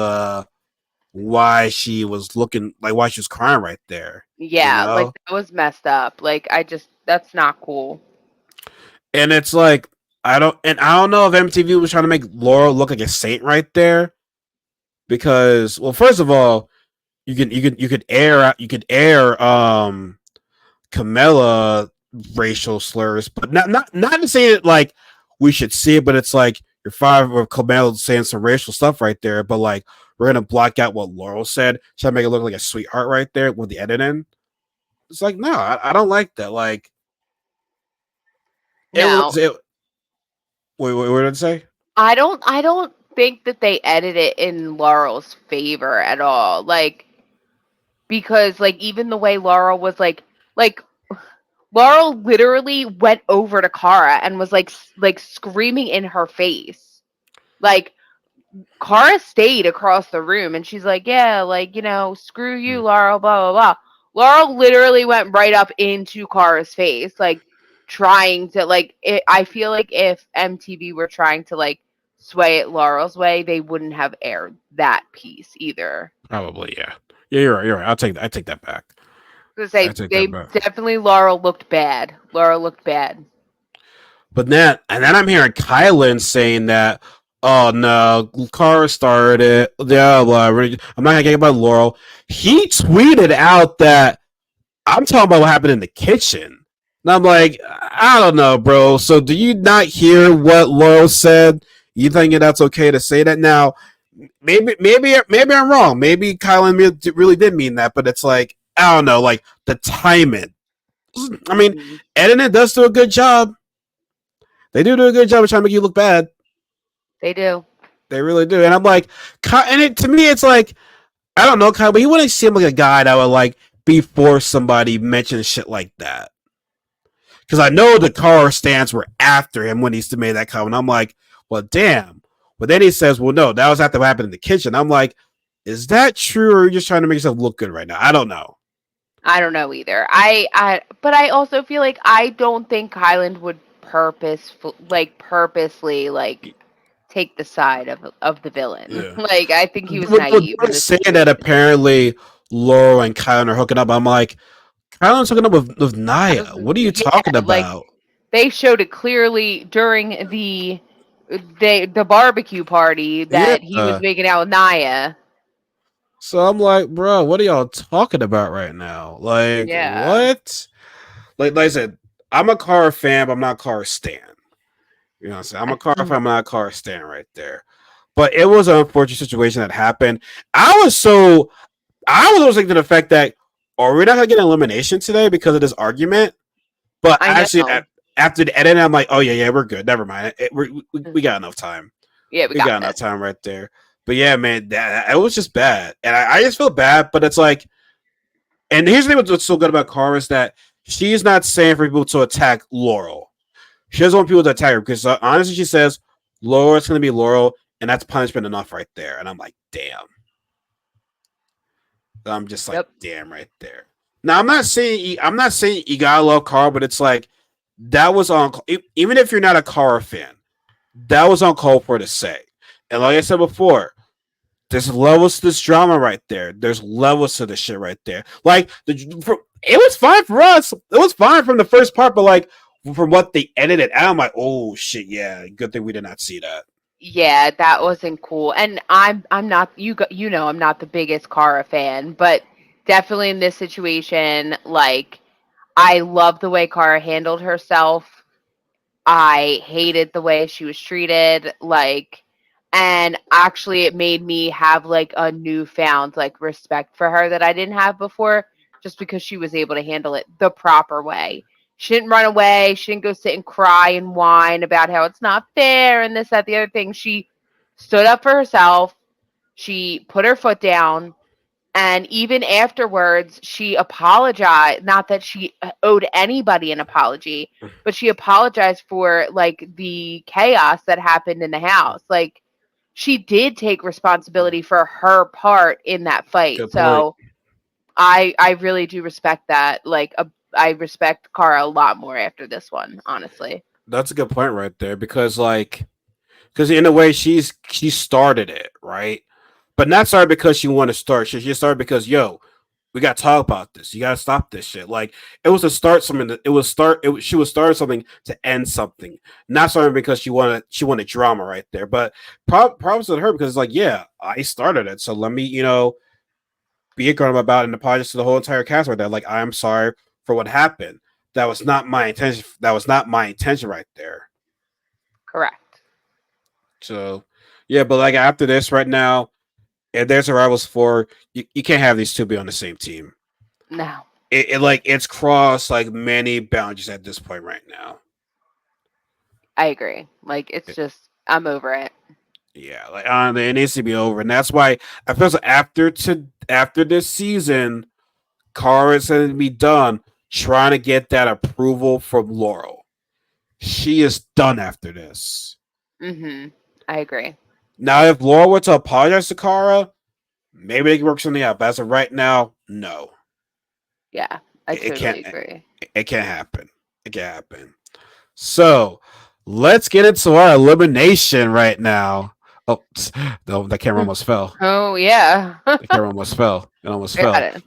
looking like why she was crying right there. You Yeah, like know? that was messed up. Like, that's not cool. And it's like I don't know if MTV was trying to make Laurel look like a saint right there because well, first of all, you could air Camilla racial slurs, but not to say it like we should see it, but it's like your father of Camilla saying some racial stuff right there, but like we're gonna block out what Laurel said, try to make it look like a sweetheart right there with the editing. It's like no, I don't like that. Like it No, was it. Wait, what did I say? I don't think that they edit it in Laurel's favor at all. Like, because like even the way Laurel was like Laurel literally went over to Cara and was like screaming in her face. Like, Cara stayed across the room and she's like, yeah, like, screw you, Laurel, blah, blah, blah. Laurel literally went right up into Cara's face, like, trying to, like, I feel like if MTV were trying to, like, sway it Laurel's way, they wouldn't have aired that piece either. Probably, yeah. Yeah, you're right. You're right. I take that back. Because I take they that back. definitely, Laurel looked bad. Laurel looked bad. But then I'm hearing Kylan saying that, oh no, Cara started it. Yeah, blah, I'm not gonna get about Laurel. He tweeted out that I'm talking about what happened in the kitchen. And I'm like, I don't know, bro. So do you not hear what Laurel said? You think that's okay to say that now? Maybe I'm wrong. Maybe Kylan really did mean that, but it's like I don't know, like the timing. I mean, Hmm. editing does do a good job. They do a good job of trying to make you look bad. They do. They really do. And I'm like, and to me, it's like, I don't know, Kyle, but he wouldn't seem like a guy that would like before somebody mentions shit like that. Because I know the car stands were after him when he made that comment. I'm like, well, damn. But then he says, well, no, that was after what happened in the kitchen. I'm like, is that true, or are you just trying to make yourself look good right now? I don't know. I don't know either. But I also feel like I don't think Highland would purposely like take the side of the villain. Yeah. Like, I think he was When naive in they're the saying that situation. apparently Laurel and Kylan are hooking up, I'm like, Kylan's hooking up with I Naya. was, What are you yeah, talking like about? they showed it clearly during the barbecue party Yeah. that he was making out with Naya. So I'm like, bro, what are y'all talking about right now? Like, Yeah. what? Like I said, I'm a car fan, but I'm not a car stan. You know what I'm saying? I'm a car fan, I'm not a car stan right there. But it was an unfortunate situation that happened. I was also thinking the fact that, are we not going to get an elimination today because of this argument? But I actually, know. after the edit, I'm like, oh yeah, we're good. Never mind. We got enough time. Yeah, we We got got enough this. time right there. But yeah, man, that it was just bad, and I just feel bad. But it's like, and here's the thing: what's so good about Cara is that she's not saying for people to attack Laurel. She doesn't want people to attack her because honestly, she says Laurel's going to be Laurel, and that's punishment enough right there. And I'm like, damn. I'm just like, Yep. damn, right there. Now I'm not saying you gotta love Cara, but it's like that was on. Even if you're not a Cara fan, that was uncalled for to say. And like I said before, there's levels to this drama right there. There's levels to this shit right there. Like it was fine for us. It was fine from the first part, but like from what they edited out, I'm like, oh shit, yeah, good thing we did not see that. Yeah, that wasn't cool. And I'm not I'm not the biggest Cara fan, but definitely in this situation, like I love the way Cara handled herself. I hated the way she was treated, like, and actually it made me have like a newfound like respect for her that I didn't have before, just because she was able to handle it the proper way. She didn't run away. She didn't go sit and cry and whine about how it's not fair and this, that, the other thing. She stood up for herself. She put her foot down. And even afterwards, she apologized. Not that she owed anybody an apology, but she apologized for like the chaos that happened in the house. Like she did take responsibility for her part in that fight. Good point. So I really do respect that. Like I respect Cara a lot more after this one, honestly. That's a good point right there because in a way she started it right, but not started because she wanted to start. She started because we got to talk about this. You got to stop this shit. Like it was to start something. She was starting something to end something, not starting because she wanted drama right there. But problems with her because it's like, yeah, I started it, so let me be a grown up about it and apologize to the whole entire cast right there. Like I'm sorry for what happened. That was not my intention. That was not my intention right there. Correct. So yeah, but like after this right now, if there's a rivals for you can't have these two be on the same team. No, It's crossed like many boundaries at this point right now. I agree. Like it's just I'm over it. Yeah, like it needs to be over, and that's why I feel like after this season, Cara going to be done trying to get that approval from Laurel. She is done after this. Mhm. I agree. Now, if Laurel were to apologize to Cara, maybe they can work something out. But as of right now, no, Yeah, I it can't. totally agree. It can't happen. It can't happen. So let's get into our elimination right now. Oh, no, the camera almost fell. Oh yeah. The camera almost fell. It almost Got fell. it.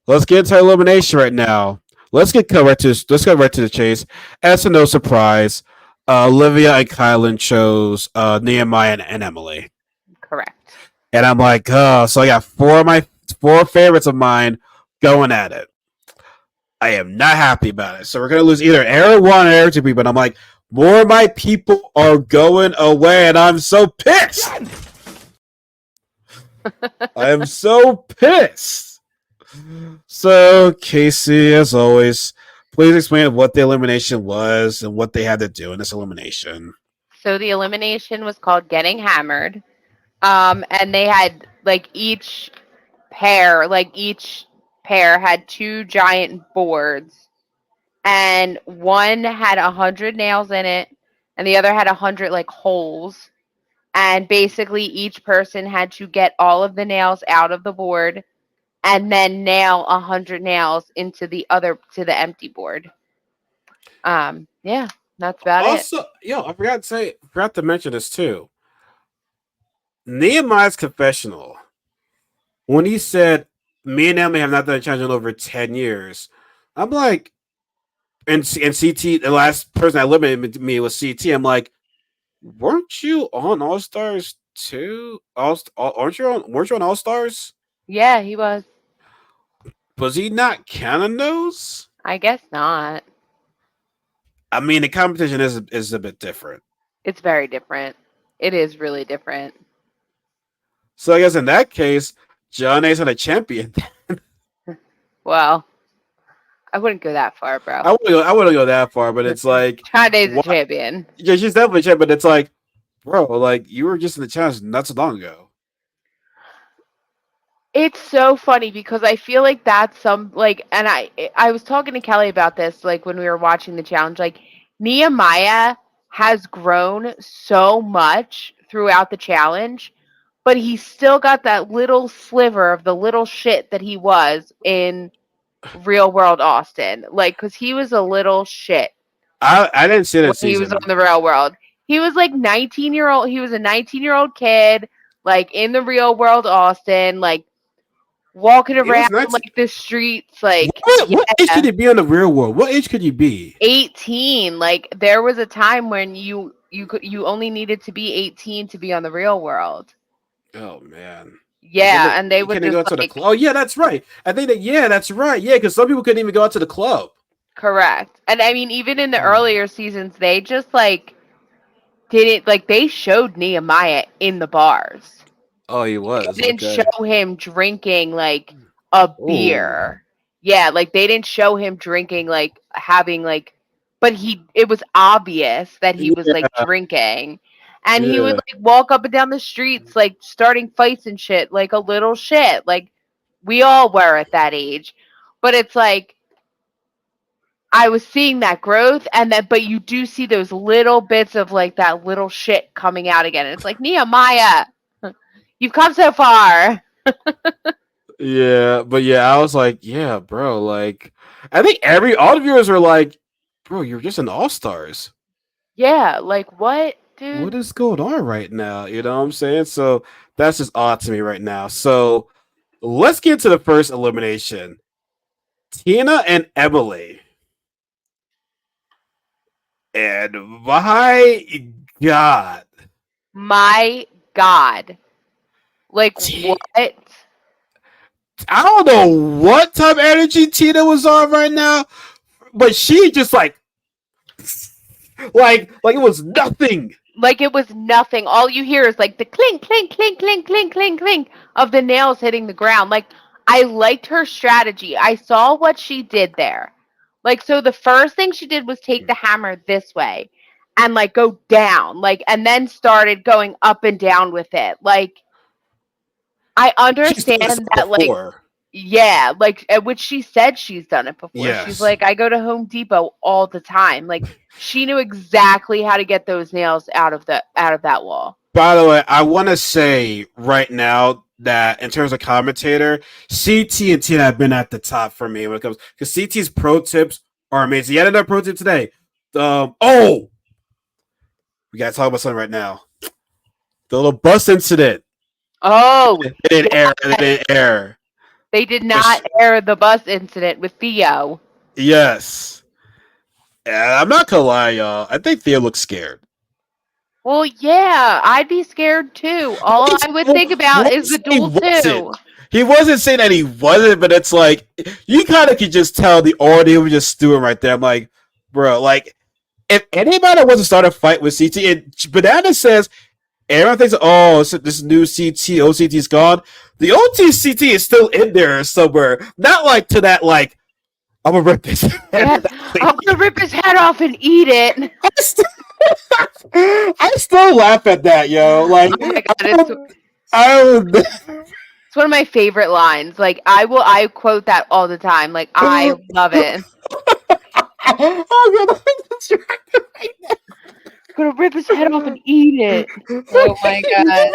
Let's get into our elimination right now. Let's get right to the chase. As to no surprise, Olivia and Kylan chose Nehemiah and Emily. Correct. And I'm like, oh, so I got four favorites of mine going at it. I am not happy about it. So we're gonna lose either Air One or Air Two people. And I'm like, more of my people are going away, and I'm so pissed. I am so pissed. So Kasey, as always, please explain what the elimination was and what they had to do in this elimination. So the elimination was called Getting Hammered. And they had each pair had two giant boards, and one had 100 nails in it, and the other had 100 like holes. And basically, each person had to get all of the nails out of the board, and then nail 100 nails into the empty board. Yeah, that's about it. Also, I forgot to mention this too. Nehemiah's confessional when he said, "Me and Emily have not done a challenge in over 10 years." I'm like, and CT, the last person that eliminated me was CT. I'm like, weren't you on All Stars too? Weren't you on All Stars? Yeah, he was. Was he not counting those? I guess not. I mean, the competition is a bit different. It's very different. It is really different. So I guess in that case, John A's not a champion. Well, I wouldn't go that far, bro. I wouldn't go that far, but it's like, China's a what? champion. Yeah, she's definitely champ, but it's like, bro, like you were just in the challenge not so long ago. It's so funny because I feel like that's some like, and I was talking to Kelly about this like when we were watching the challenge. Like Nehemiah has grown so much throughout the challenge, but he's still got that little sliver of the little shit that he was in real world Austin. Like, because he was a little shit I didn't see when that he was on season. the real world. He was like 19-year-old. He was a 19-year-old kid, like in the real world Austin, like walking It around was nuts. like the streets, like What age could yeah, you be in the real world? What age could you be? 18. Like there was a time when you only needed to be 18 to be on the real world. Oh man. And then Yeah, and they you would couldn't just go out to the like club. Oh yeah, that's right. I think that yeah, that's right. Yeah, because some people couldn't even go out to the club. correct. And I mean, even in the Hmm. earlier seasons, they just like did it like they showed Nehemiah in the bars. Oh, he They was didn't okay. show him drinking like a Oh beer. Yeah, like they didn't show him drinking like having like but it was obvious that he was like yeah, drinking. And he would yeah. like walk up and down the streets like starting fights and shit like a little shit. Like we all were at that age. But it's like I was seeing that growth and that but you do see those little bits of like that little shit coming out again. And it's like Nehemiah, you've come so far. Yeah, but yeah, I was like, yeah, bro. Like, I think all the viewers were like, bro, you're just an all stars. Yeah, like what, What dude? is going on right now? You know what I'm saying? So that's just odd to me right now. So let's get to the first elimination. Tina and Emily. And my God. My God. Like what? I don't know what type of energy Tina was on right now, but she just like it was nothing. Like it was nothing. All you hear is like the clink, clink, clink, clink, clink, clink, clink of the nails hitting the ground. Like I liked her strategy. I saw what she did there. Like so the first thing she did was take the hammer this way and like go down. Like and then started going up and down with it. Like I She's done this understand that like before. yeah, like which she said she's done it before. She's Yes. like, I go to Home Depot all the time. Like she knew exactly how to get those nails out of that wall. By the way, I want to say right now that in terms of commentator, CT and Tina have been at the top for me when it comes because CT's pro tips are amazing. Yet another pro tip today. Oh, we gotta talk about something right now. The little bus incident. Oh, It didn't air. It yes. didn't air. They did But not air the bus incident with Theo. yes, and I'm not gonna lie, y'all. I think Theo looks scared. Well, yeah, I'd be scared too. All I would think about is the He duel wasn't. too. He wasn't saying that he wasn't, but it's like you kind of could just tell the audio was just stewing right there. I'm like, bro, like if anybody wants to start a fight with CT, and Banana says everyone thinks, oh, this new CT, OCT's gone. The OTCT is still in there somewhere. Not like to that, like I'm gonna rip this. Yeah, I'm gonna rip his head off and eat it. I still, I still laugh at that, yo. Like Oh my god, it's I would. It's one of my favorite lines. Like I quote that all the time. Like I love it. Oh god, I'm distracted right Gonna rip his head off now. and eat it. Oh my god.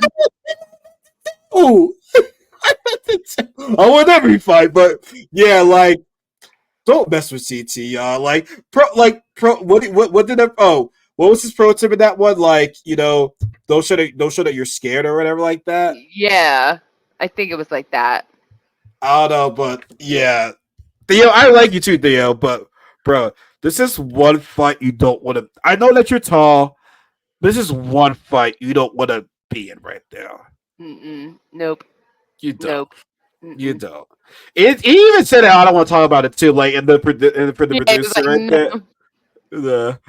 Oh, I would never fight, but yeah, like don't mess with CT, y'all. What did that? Oh, what was his pro tip in that one? Like, don't show that you're scared or whatever like that. Yeah. I think it was like that. I don't know, but yeah, Theo, I like you too, Theo, but bro, this is one fight you don't want to. I know that you're tall. This is one fight you don't want to be in right there. Mm-mm. Nope. You don't. Nope. You Mm-mm. don't. He even said I don't want to talk about it too, like for the Yeah, it was producer like right no. there. The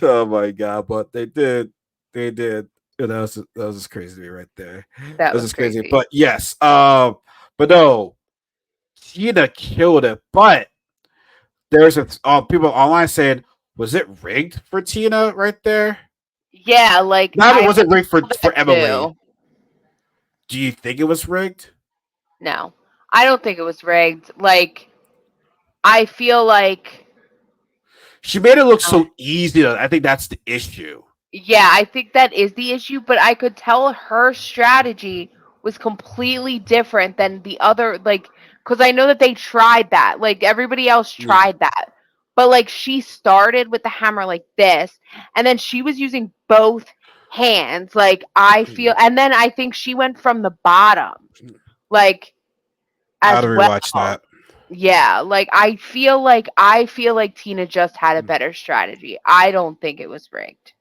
oh my god, but they did. That was just crazy to me right there. That That was was just crazy. crazy. But yes, but no, Tina killed it. But there's a people online saying, was it rigged for Tina right there? Yeah, like Not it I wasn't rigged feel for that Emily. too. Do you think it was rigged? No, I don't think it was rigged. Like I feel like, She made it look uh, so easy. Though. I think that's the issue. yeah, I think that is the issue. But I could tell her strategy was completely different than the other. Like, because I know that they tried that. Like everybody else Yeah. tried that. But like she started with the hammer like this, and then she was using both hands. Like I feel, and then I think she went from the bottom, like I ought to as well. rewatch that. Yeah, like I feel like Tina just had a better strategy. I don't think it was rigged.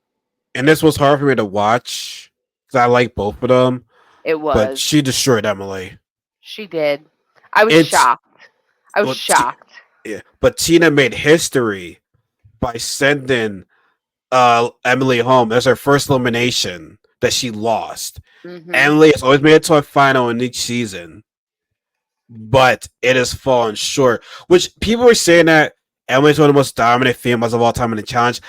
And this was hard for me to watch because I like both of them, It but was. she destroyed Emily. She did. I was It's shocked. I was well, shocked. yeah, but Tina made history by sending Emily home. That's her first elimination that she lost. Mhm. Emily has always made it to a final in each season, but it has fallen short. Which people were saying that Emily's one of the most dominant females of all time in the challenge.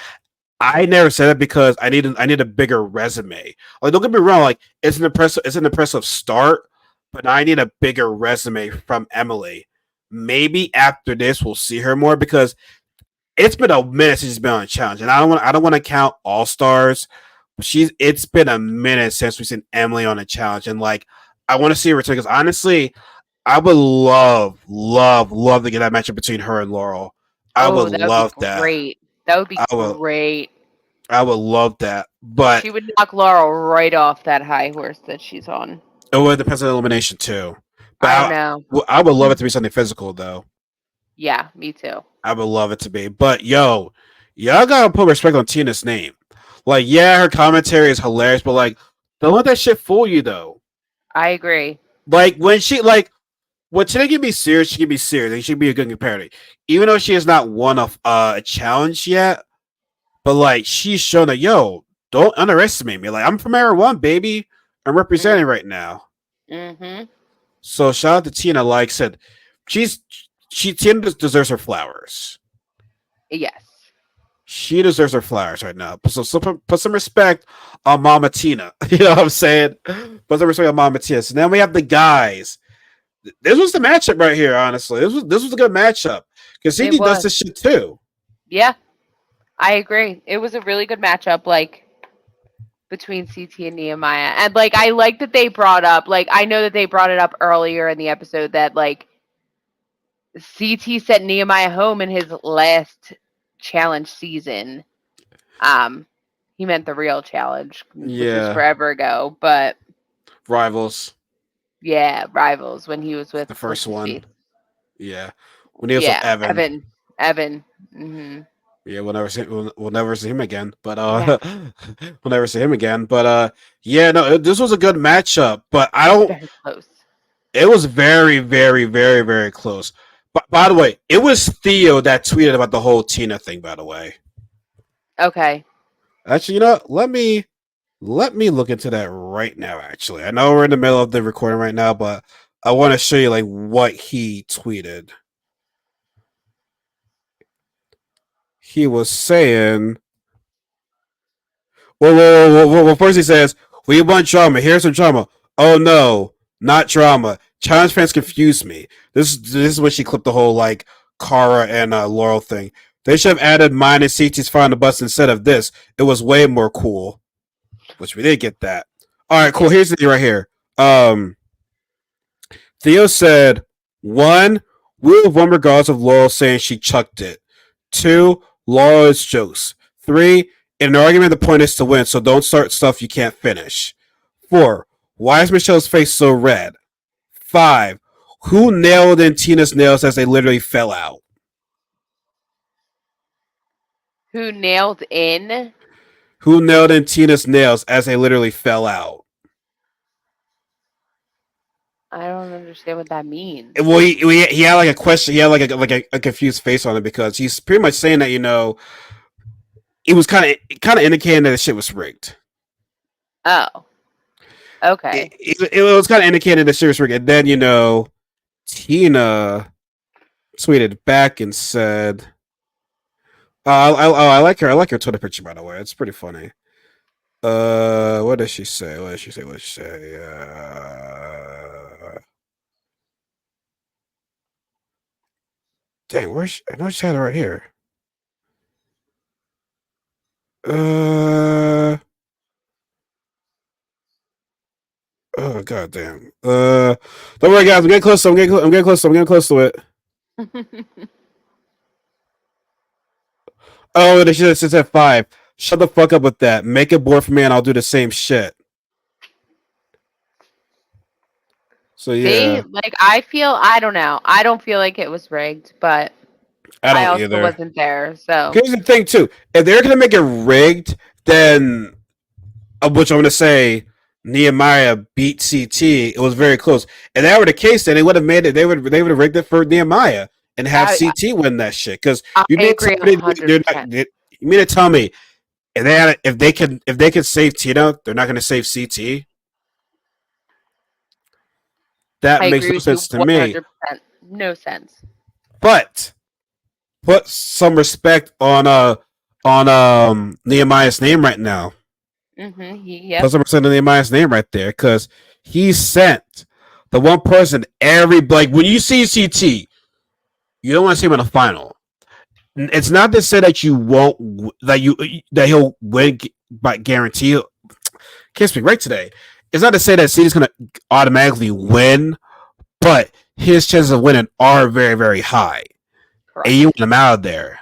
I never said it because I need a bigger resume. Like don't get me wrong, like it's an impressive start, but I need a bigger resume from Emily. Maybe after this we'll see her more because it's been a minute since she's been on a challenge, and I don't want to count all stars. She's it's been a minute since we've seen Emily on a challenge, and like I want to see her return because honestly, I would love to get that matchup between her and Laurel. I would Oh, that would be love that. great. That would be I would great. I would love that, but She would knock Laurel right off that high horse that she's on. it would depend on the elimination too. But I know. I would love it to be something physical though. Yeah, me too. I would love it to be. But yo, y'all gotta put respect on Tina's name. Like, yeah, her commentary is hilarious, but like, don't let that shit fool you though. I agree. Like when Tina can be serious, she can be serious. And she can be a good competitor. Even though she has not won a challenge yet, but like she's shown that don't underestimate me. Like I'm from Era One, baby. I'm representing right now. Mhm. So shout out to Tina. Like I said, she's Tina deserves her flowers. Yes. She deserves her flowers right now. So put some respect on Mama Tina. You know what I'm saying? Put some respect on Mama Tina. So then we have the guys. This was the matchup right here. Honestly, this was a good matchup because It CD does was. this shit too. Yeah, I agree. It was a really good matchup, like between CT and Nehemiah. And like I like that they brought up, like I know that they brought it up earlier in the episode that like CT sent Nehemiah home in his last challenge season. Um he meant the real challenge, which was Yeah, forever ago, but rivals. yeah, rivals when he was with The what's first his one. face. Yeah, when he was with Yeah, Evan. Evan. Evan. Mhm. Yeah, we'll never see him again. But Yeah, we'll never see him again. But yeah, no, this was a good matchup. But I it was don't. very close. It was very close. But by the way, it was Theo that tweeted about the whole Tina thing. By the way, Okay. actually, you know, what? Let me look into that right now. Actually, I know we're in the middle of the recording right now, but I want to show you like what he tweeted. He was saying, well, first he says, we want drama. Here's some drama. Oh no, not drama. Challenge fans confuse me. This is when she clipped the whole like Cara and Laurel thing. They should have added mine and CT's fire on the bus instead of this. It was way more cool. Which we did get that. All right, cool. Yeah. Here's the thing right here. Theo said, one, we'll have won regardless of Laurel saying she chucked it. Two, Laurel is jokes. Three, in an argument, the point is to win, so don't start stuff you can't finish. Four, why is Michelle's face so red? Five, who nailed in Tina's nails as they literally fell out? Who nailed in? Who nailed in Tina's nails as they literally fell out? I don't understand what that means. Well, he had like a question. He had a confused face on it because he's pretty much saying that it was kind of indicating that the shit was rigged. Oh, okay. It was kind of indicating that shit was rigged, and then Tina tweeted back and said, I like her. I like her Twitter picture, by the way. It's pretty funny. What does she say? What does she say? What does she say? Dang, where's she? I know she had it right here. Uh, oh god damn. Don't worry, guys. I'm getting close. I'm getting. I'm getting close. I'm getting close to it. Oh, they should have said 5. Shut the fuck up with that. Make a board for me, and I'll do the same shit. So See, yeah, like I don't know. I don't feel like it was rigged, but I I don't also either. wasn't there, so Here's the thing too. If they're gonna make it rigged, then which I'm gonna say Nehemiah beat CT. It was very close. If that were the case, then they would have made it. They would have rigged it for Nehemiah and have I CT win that shit. Because I you mean to agree tell me they're not? 100%. You mean to tell me if they can save Tito, they're not going to save CT? That I makes agree no with you sense to me. 100%. No sense. But put some respect on Nehemiah's name right now. Yep. Put some respect on Nehemiah's name right there because he sent the one person every like when you see CT, you don't want to see him in the final. It's not to say that you won't that he'll win by guarantee. Can't speak right today. It's not to say that CT's going to automatically win, but his chances of winning are very very high, and you Correct. want him out of there.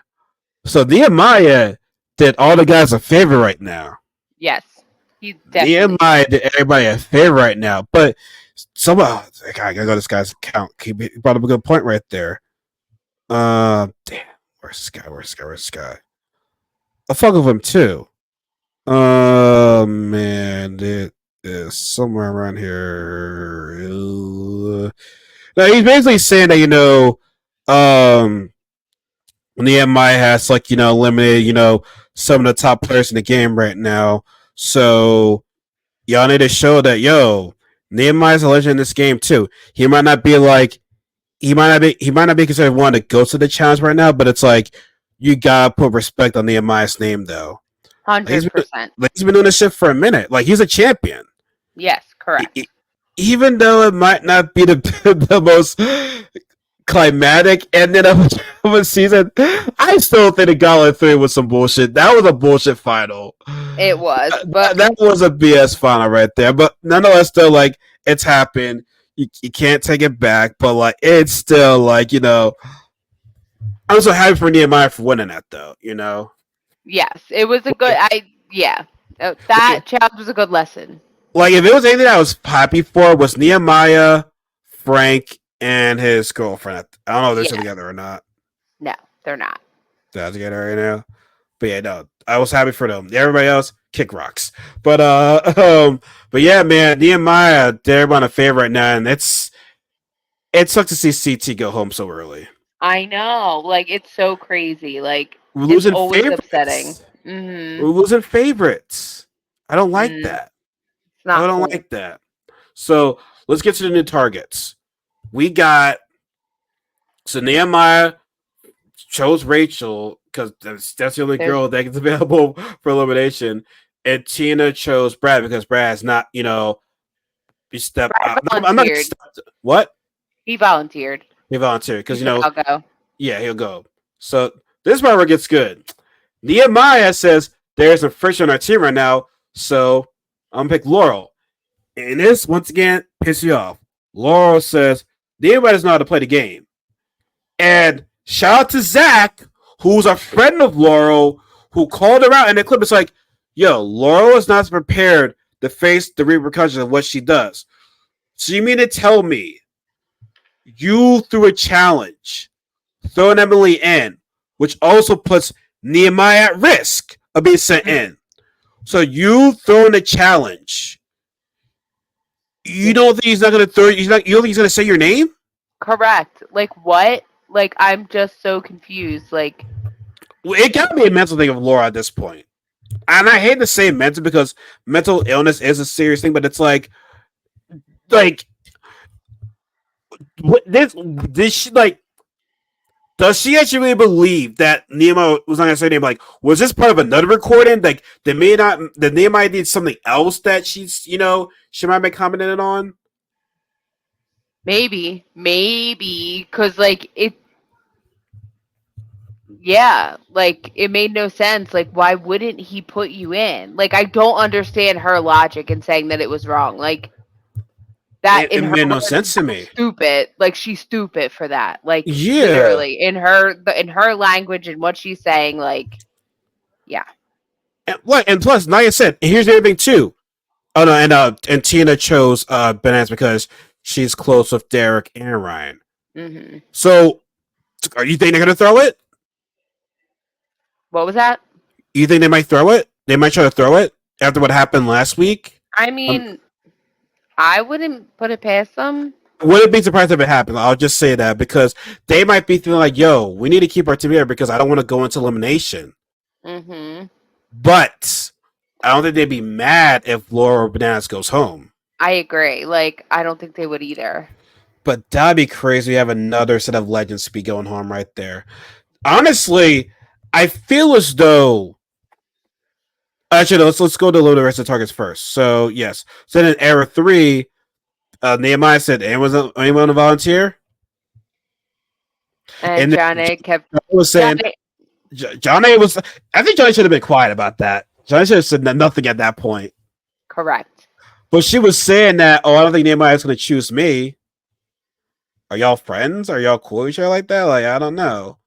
So Nehemiah did all the guys a favor right now. Yes. He definitely did. Nehemiah did everybody a favor right now, but somehow I gotta go this guy's account. He brought up a good point right there. Damn, where's this guy? Where's this guy? Where's this guy? I fuck with him too. Man, it is somewhere around here. Now he's basically saying that um, Nehemiah has eliminated some of the top players in the game right now. So y'all need to show that Nehemiah's a legend in this game too. He might not be like he might not be considered one to go to the challenge right now, but it's like you gotta put respect on Nehemiah's name though. He's been 100%. he's been doing this shit for a minute. Like he's a champion. Yes, correct. Even though it might not be the the most climatic ending of a season, I still think the Gauntlet 3 was some bullshit. That was a bullshit final. It was, but That was a BS final right there. But nonetheless, still, like, it's happened. You can't take it back, but, like, it's still, like, I'm so happy for Nehemiah for winning that, though. yes, it was a good. Yeah, that challenge was a good lesson. Like, if it was anything I was happy for, was Nehemiah, Frank, and his girlfriend. I don't know if they're still together or not. No, they're not. They're together right now. But yeah, no, I was happy for them. Everybody else, kick rocks. But but yeah, man, Nehemiah, they're on a favor right now, and it sucks to see CT go home so early. I know, like it's so crazy. Like We're it's losing always favorites. upsetting. We're losing favorites. I don't like that. It's not I don't cool. like that. So let's get to the new targets. We got Nehemiah chose Rachel because that's the only girl that is available for elimination, and Tina chose Brad because Brad's not, he stepped out. I'm not what? He volunteered. He volunteered because I'll go. Yeah, he'll go. So this is where it gets good. Nehemiah says there's a friction on our team right now, so I'm gonna pick Laurel. And this once again pisses you off. Laurel says Nehemiah doesn't know how to play the game. And shout out to Zach, who's a friend of Laurel, who called her out in the clip. It's like, yo, Laurel is not prepared to face the repercussions of what she does. So you mean to tell me you threw a challenge, throwing Emily in, which also puts Nehemiah at risk of being sent in. So you throwing a challenge. You don't think he's not going to throw? You don't think he's going to say your name? Correct. Like what? Like I'm just so confused. Like it got to be a mental thing of Laura at this point. And I hate to say mental because mental illness is a serious thing, but it's like what this like Does she actually believe that Nehemiah was not gonna say name? Like, was this part of another recording? Like, the Nehemiah did something else that she might be commenting on. Maybe, because like yeah, like it made no sense. Like, why wouldn't he put you in? Like, I don't understand her logic in saying that it was wrong. Like, that It in her made no words, sense to that's me. stupid. Like, she's stupid for that. Like, Yeah, literally, in her language and what she's saying. Like, yeah. and plus, Nia said, here's the other thing too. Oh no, and Tina chose Bananas because she's close with Derek and Ryan. Hmm. So, are you think they're gonna throw it? What was that? You think they might throw it? They might try to throw it after what happened last week. I Um, mean, I wouldn't put it past them. wouldn't be surprised if it happened. I'll just say that because they might be feeling like, "Yo, we need to keep our team here because I don't want to go into elimination." Hmm. But I don't think they'd be mad if Laura Bananas goes home. I agree. Like, I don't think they would either. But that'd be crazy. We have another set of legends to be going home right there. Honestly, I feel as though. Actually, let's go to the rest of the targets first. So yes, so then in era 3, Nehemiah said, "Anyone to volunteer?" And And then Johnny kept John was saying, Johnny. Johnny was. I think Johnny should have been quiet about that. Johnny should have said nothing at that point. Correct. But she was saying that, oh, I don't think Nehemiah's going to choose me. Are y'all friends? Are y'all cool with each other like that? Like, I don't know.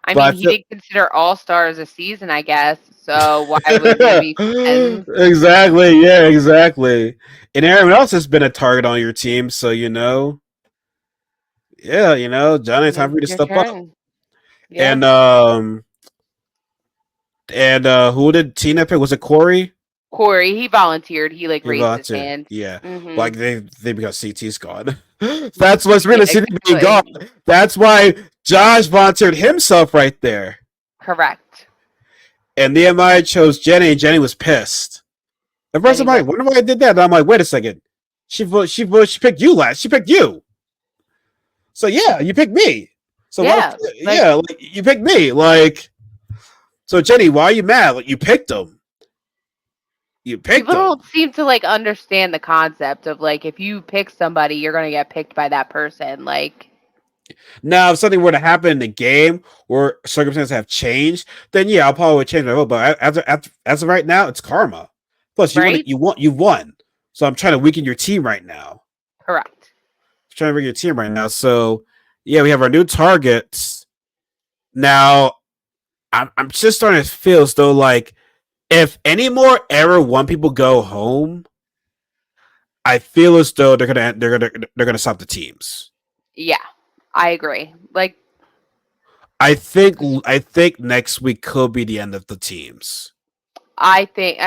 I But mean, I he feel did consider All Stars a season, I guess. So why wouldn't they be friends? exactly, yeah, exactly. And everyone else has been a target on your team, so yeah, Johnny, time for you to Your step up. turn. Yeah. And who did Tina pick? Was it Corey? Corey, he volunteered. He like He raised his volunteered. hand. Yeah, Hmm. like they because CT's gone. That's what's Yeah, really CT being gone. exactly. That's why Josh volunteered himself right there. Correct. And Nehemiah chose Jenny, and Jenny was pissed. At first, I'm like, Anyway. wonder why I did that. And I'm like, wait a second. She picked you last. She picked you. So yeah, you picked me. So why? Yeah. Like, Yeah, like, you picked me. Like, so Jenny, why are you mad? Like, you picked him. You picked people him. don't seem to like understand the concept of like if you pick somebody, you're gonna get picked by that person. Like, Now, if something were to happen in the game or circumstances have changed, then yeah, I'll probably change my vote. But as of right now, it's karma. Plus, right? you won. So I'm trying to weaken your team right now. Correct. I'm trying to weaken your team right now. So yeah, we have our new targets. Now, I'm just starting to feel as though like if any more Era 1 people go home, I feel as though they're gonna stop the teams. Yeah. I agree. Like, I think next week could be the end of the teams. I think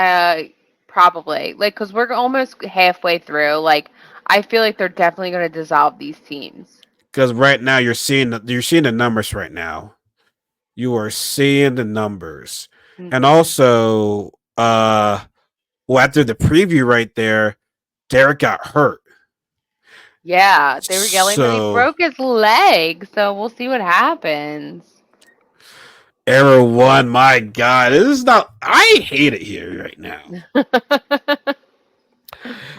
probably like because we're almost halfway through. Like, I feel like they're definitely gonna dissolve these teams. Because right now you're seeing the numbers right now. You are seeing the numbers. And Hmm. also, well, after the preview right there, Derek got hurt. Yeah, they were yelling that he So broke his leg. So we'll see what happens. Error 1, my God, this is not. I hate it here right now.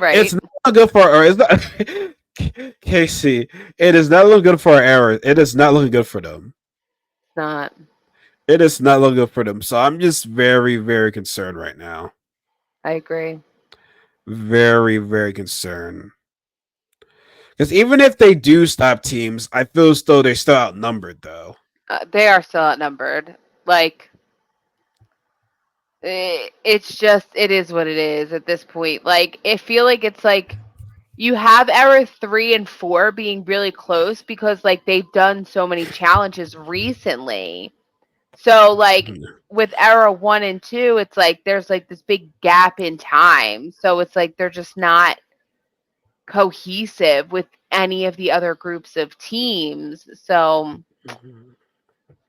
It's Right? not good for our. It's not Casey. It is not looking good for our errors. It is not looking good for them. It's not. It is not looking good for them. So I'm just very, very concerned right now. I agree. Very, very concerned. Because even if they do stop teams, I feel as though they're still outnumbered, though. They are still outnumbered. Like, it's just, it is what it is at this point. Like, I feel like it's like you have era 3 and 4 being really close because, like, they've done so many challenges recently. So, like, with era 1 and 2, it's like there's like this big gap in time. So, it's like they're just not cohesive with any of the other groups of teams. So,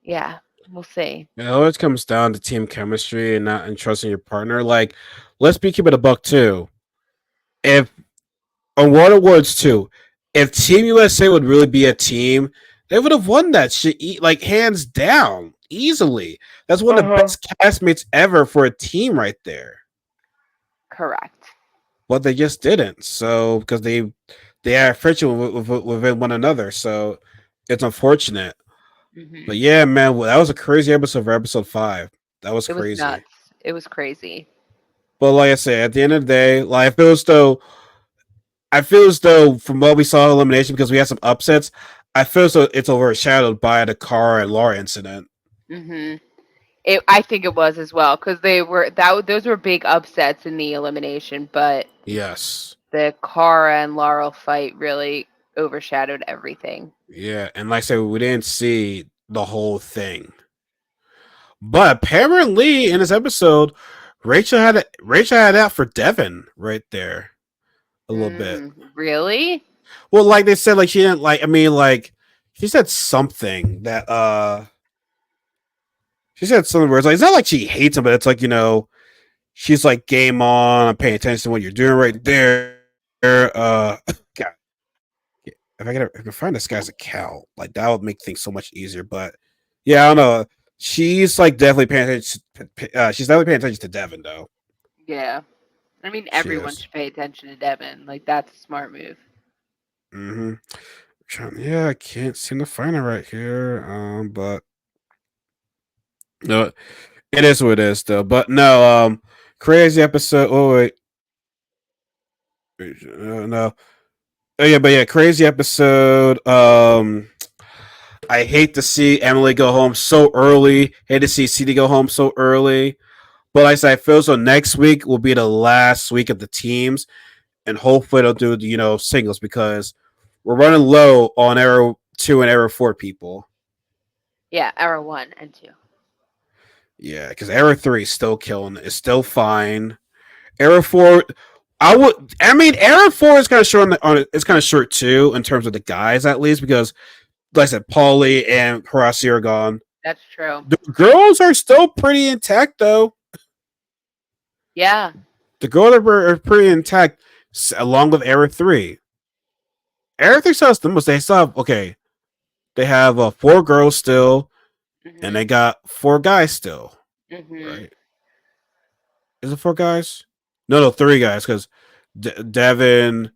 yeah, we'll see. It always comes down to team chemistry and not trusting your partner. Like, let's be keeping a buck too. If on World Awards 2, if Team USA would really be a team, They would have won that shit, like hands down, easily. That's one of the Uh-huh. best castmates ever for a team right there. Correct. But they just didn't. So because they had friction within one another. So it's unfortunate. But Hmm. yeah, man, that was a crazy episode for episode 5. That was It was crazy. nuts. It was crazy. But like I said, at the end of the day, like I feel as though from what we saw in elimination, because we had some upsets, I feel as though it's overshadowed by the Cara and Laura incident. Hmm. I think it was as well because they were those were big upsets in the elimination, but Yes. the Cara and Laurel fight really overshadowed everything. Yeah, and like I said, we didn't see the whole thing. But apparently in this episode, Rachel had out for Devin right there a little bit. Really? Well, like they said, like she didn't like. I mean, like she said something that she said something where it's like it's not like she hates him, but it's like she's like game on, I'm paying attention to what you're doing right there. God, if I can find this guy's account, like that would make things so much easier. But yeah, I don't know. She's like definitely paying attention. She's definitely paying attention to Devin though. Yeah. I mean, She everyone is. should pay attention to Devin. Like, that's a smart move. Mm-hmm. Yeah, I can't seem to find it right here. But no, it is what it is though. But no, crazy episode. Oh wait, no. Oh yeah, but yeah, crazy episode. I hate to see Emily go home so early. Hate to see CD go home so early. But like I said, I feel so next week will be the last week of the teams, and hopefully they'll do singles because we're running low on Arrow 2 and Arrow 4 people. Yeah, Arrow 1 and 2. Yeah, because Arrow 3 is still killing. It's still fine. Arrow 4, I mean, Arrow 4 is kind of short it's kind of short too in terms of the guys at least because like I said, Paulie and Horacio are gone. That's true. The girls are still pretty intact though. Yeah. The girls are pretty intact along with Arrow 3. Arrow 3 still has the most. They still have okay. They have 4 girls still, and they Mhm. got 4 guys still. Mhm. Right? Is it 4 guys? No, 3 guys because Devin,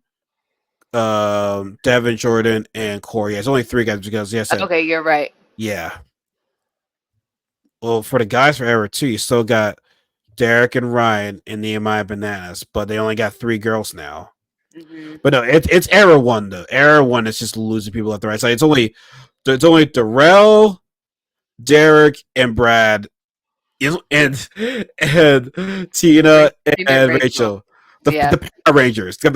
Devin, Jordan, and Corey. Yeah, it's only 3 guys because yes, I said Okay, you're right. yeah. Well, for the guys for Arrow 2, you still got Derek and Ryan and Nehemiah Bananas, but they only got 3 girls now. Mhm. But no, it's Arrow 1 though. Arrow 1 is just losing people left the right side. It's only Darrell, Derek, and Brad, and Tina And and Rachel. Rachel. Yeah. The Power Rangers. They got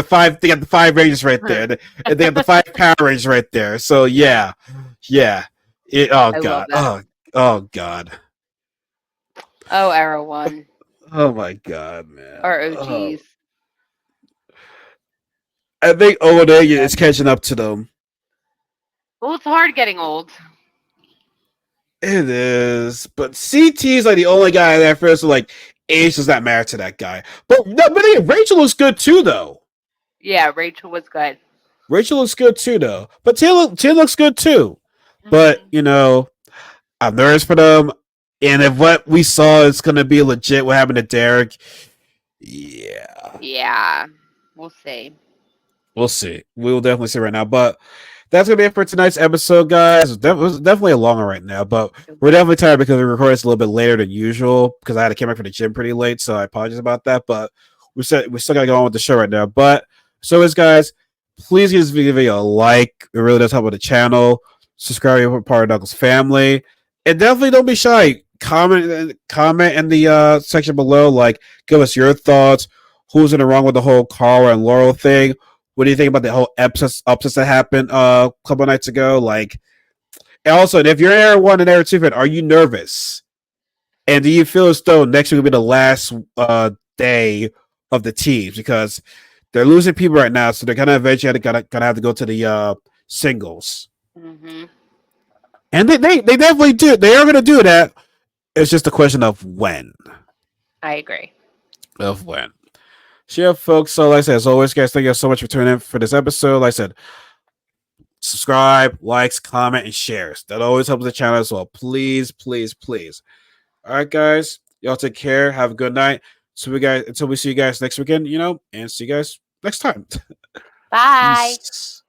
the 5 Rangers right there. And they got the 5 Power Rangers right there. So yeah. Yeah. Oh I love god. that. Oh god. Oh, Arrow 1 Oh my god, man. or Oh. OGs. I think Oda is catching up to them. Well, it's hard getting old. It is, but CT is like the only guy that feels like age does not matter to that guy. But no, but again, Rachel looks good too, though. Yeah, Rachel was good. Rachel looks good too, though. But Tia looks good too. But Mhm. I'm nervous for them. And if what we saw is gonna be legit, what happened to Derek? Yeah, Yeah. We'll see. we'll see. We will definitely see right now. But that's gonna be it for tonight's episode, guys. It was definitely a longer right now, but we're definitely tired because we recorded this a little bit later than usual because I had to come back from the gym pretty late, so I apologize about that. But we still gotta go on with the show right now. But so as guys, please give this video a like. It really does help with the channel. Subscribe if you're part of Knuckles family, and definitely don't be shy. Comment in the section below. Like, give us your thoughts. Who's in the wrong with the whole Cara and Laurel thing? What do you think about the whole upsets that happened a couple nights ago? Like, and also, if you're Air One and Air Two fan, are you nervous? And do you feel as though next week will be the last day of the teams because they're losing people right now, so they're gonna eventually gonna have to go to the singles, Mhm. and they definitely do. They are gonna do that. It's just a question of when. I agree. Of when. So yeah, folks. So like I said, as always, guys, thank you so much for tuning in for this episode. Like I said, subscribe, likes, comment, and shares. That always helps the channel as well. Please, please, please. All right, guys. Y'all take care. Have a good night. So we guys until we see you guys next weekend, and see you guys next time. Bye. Peace.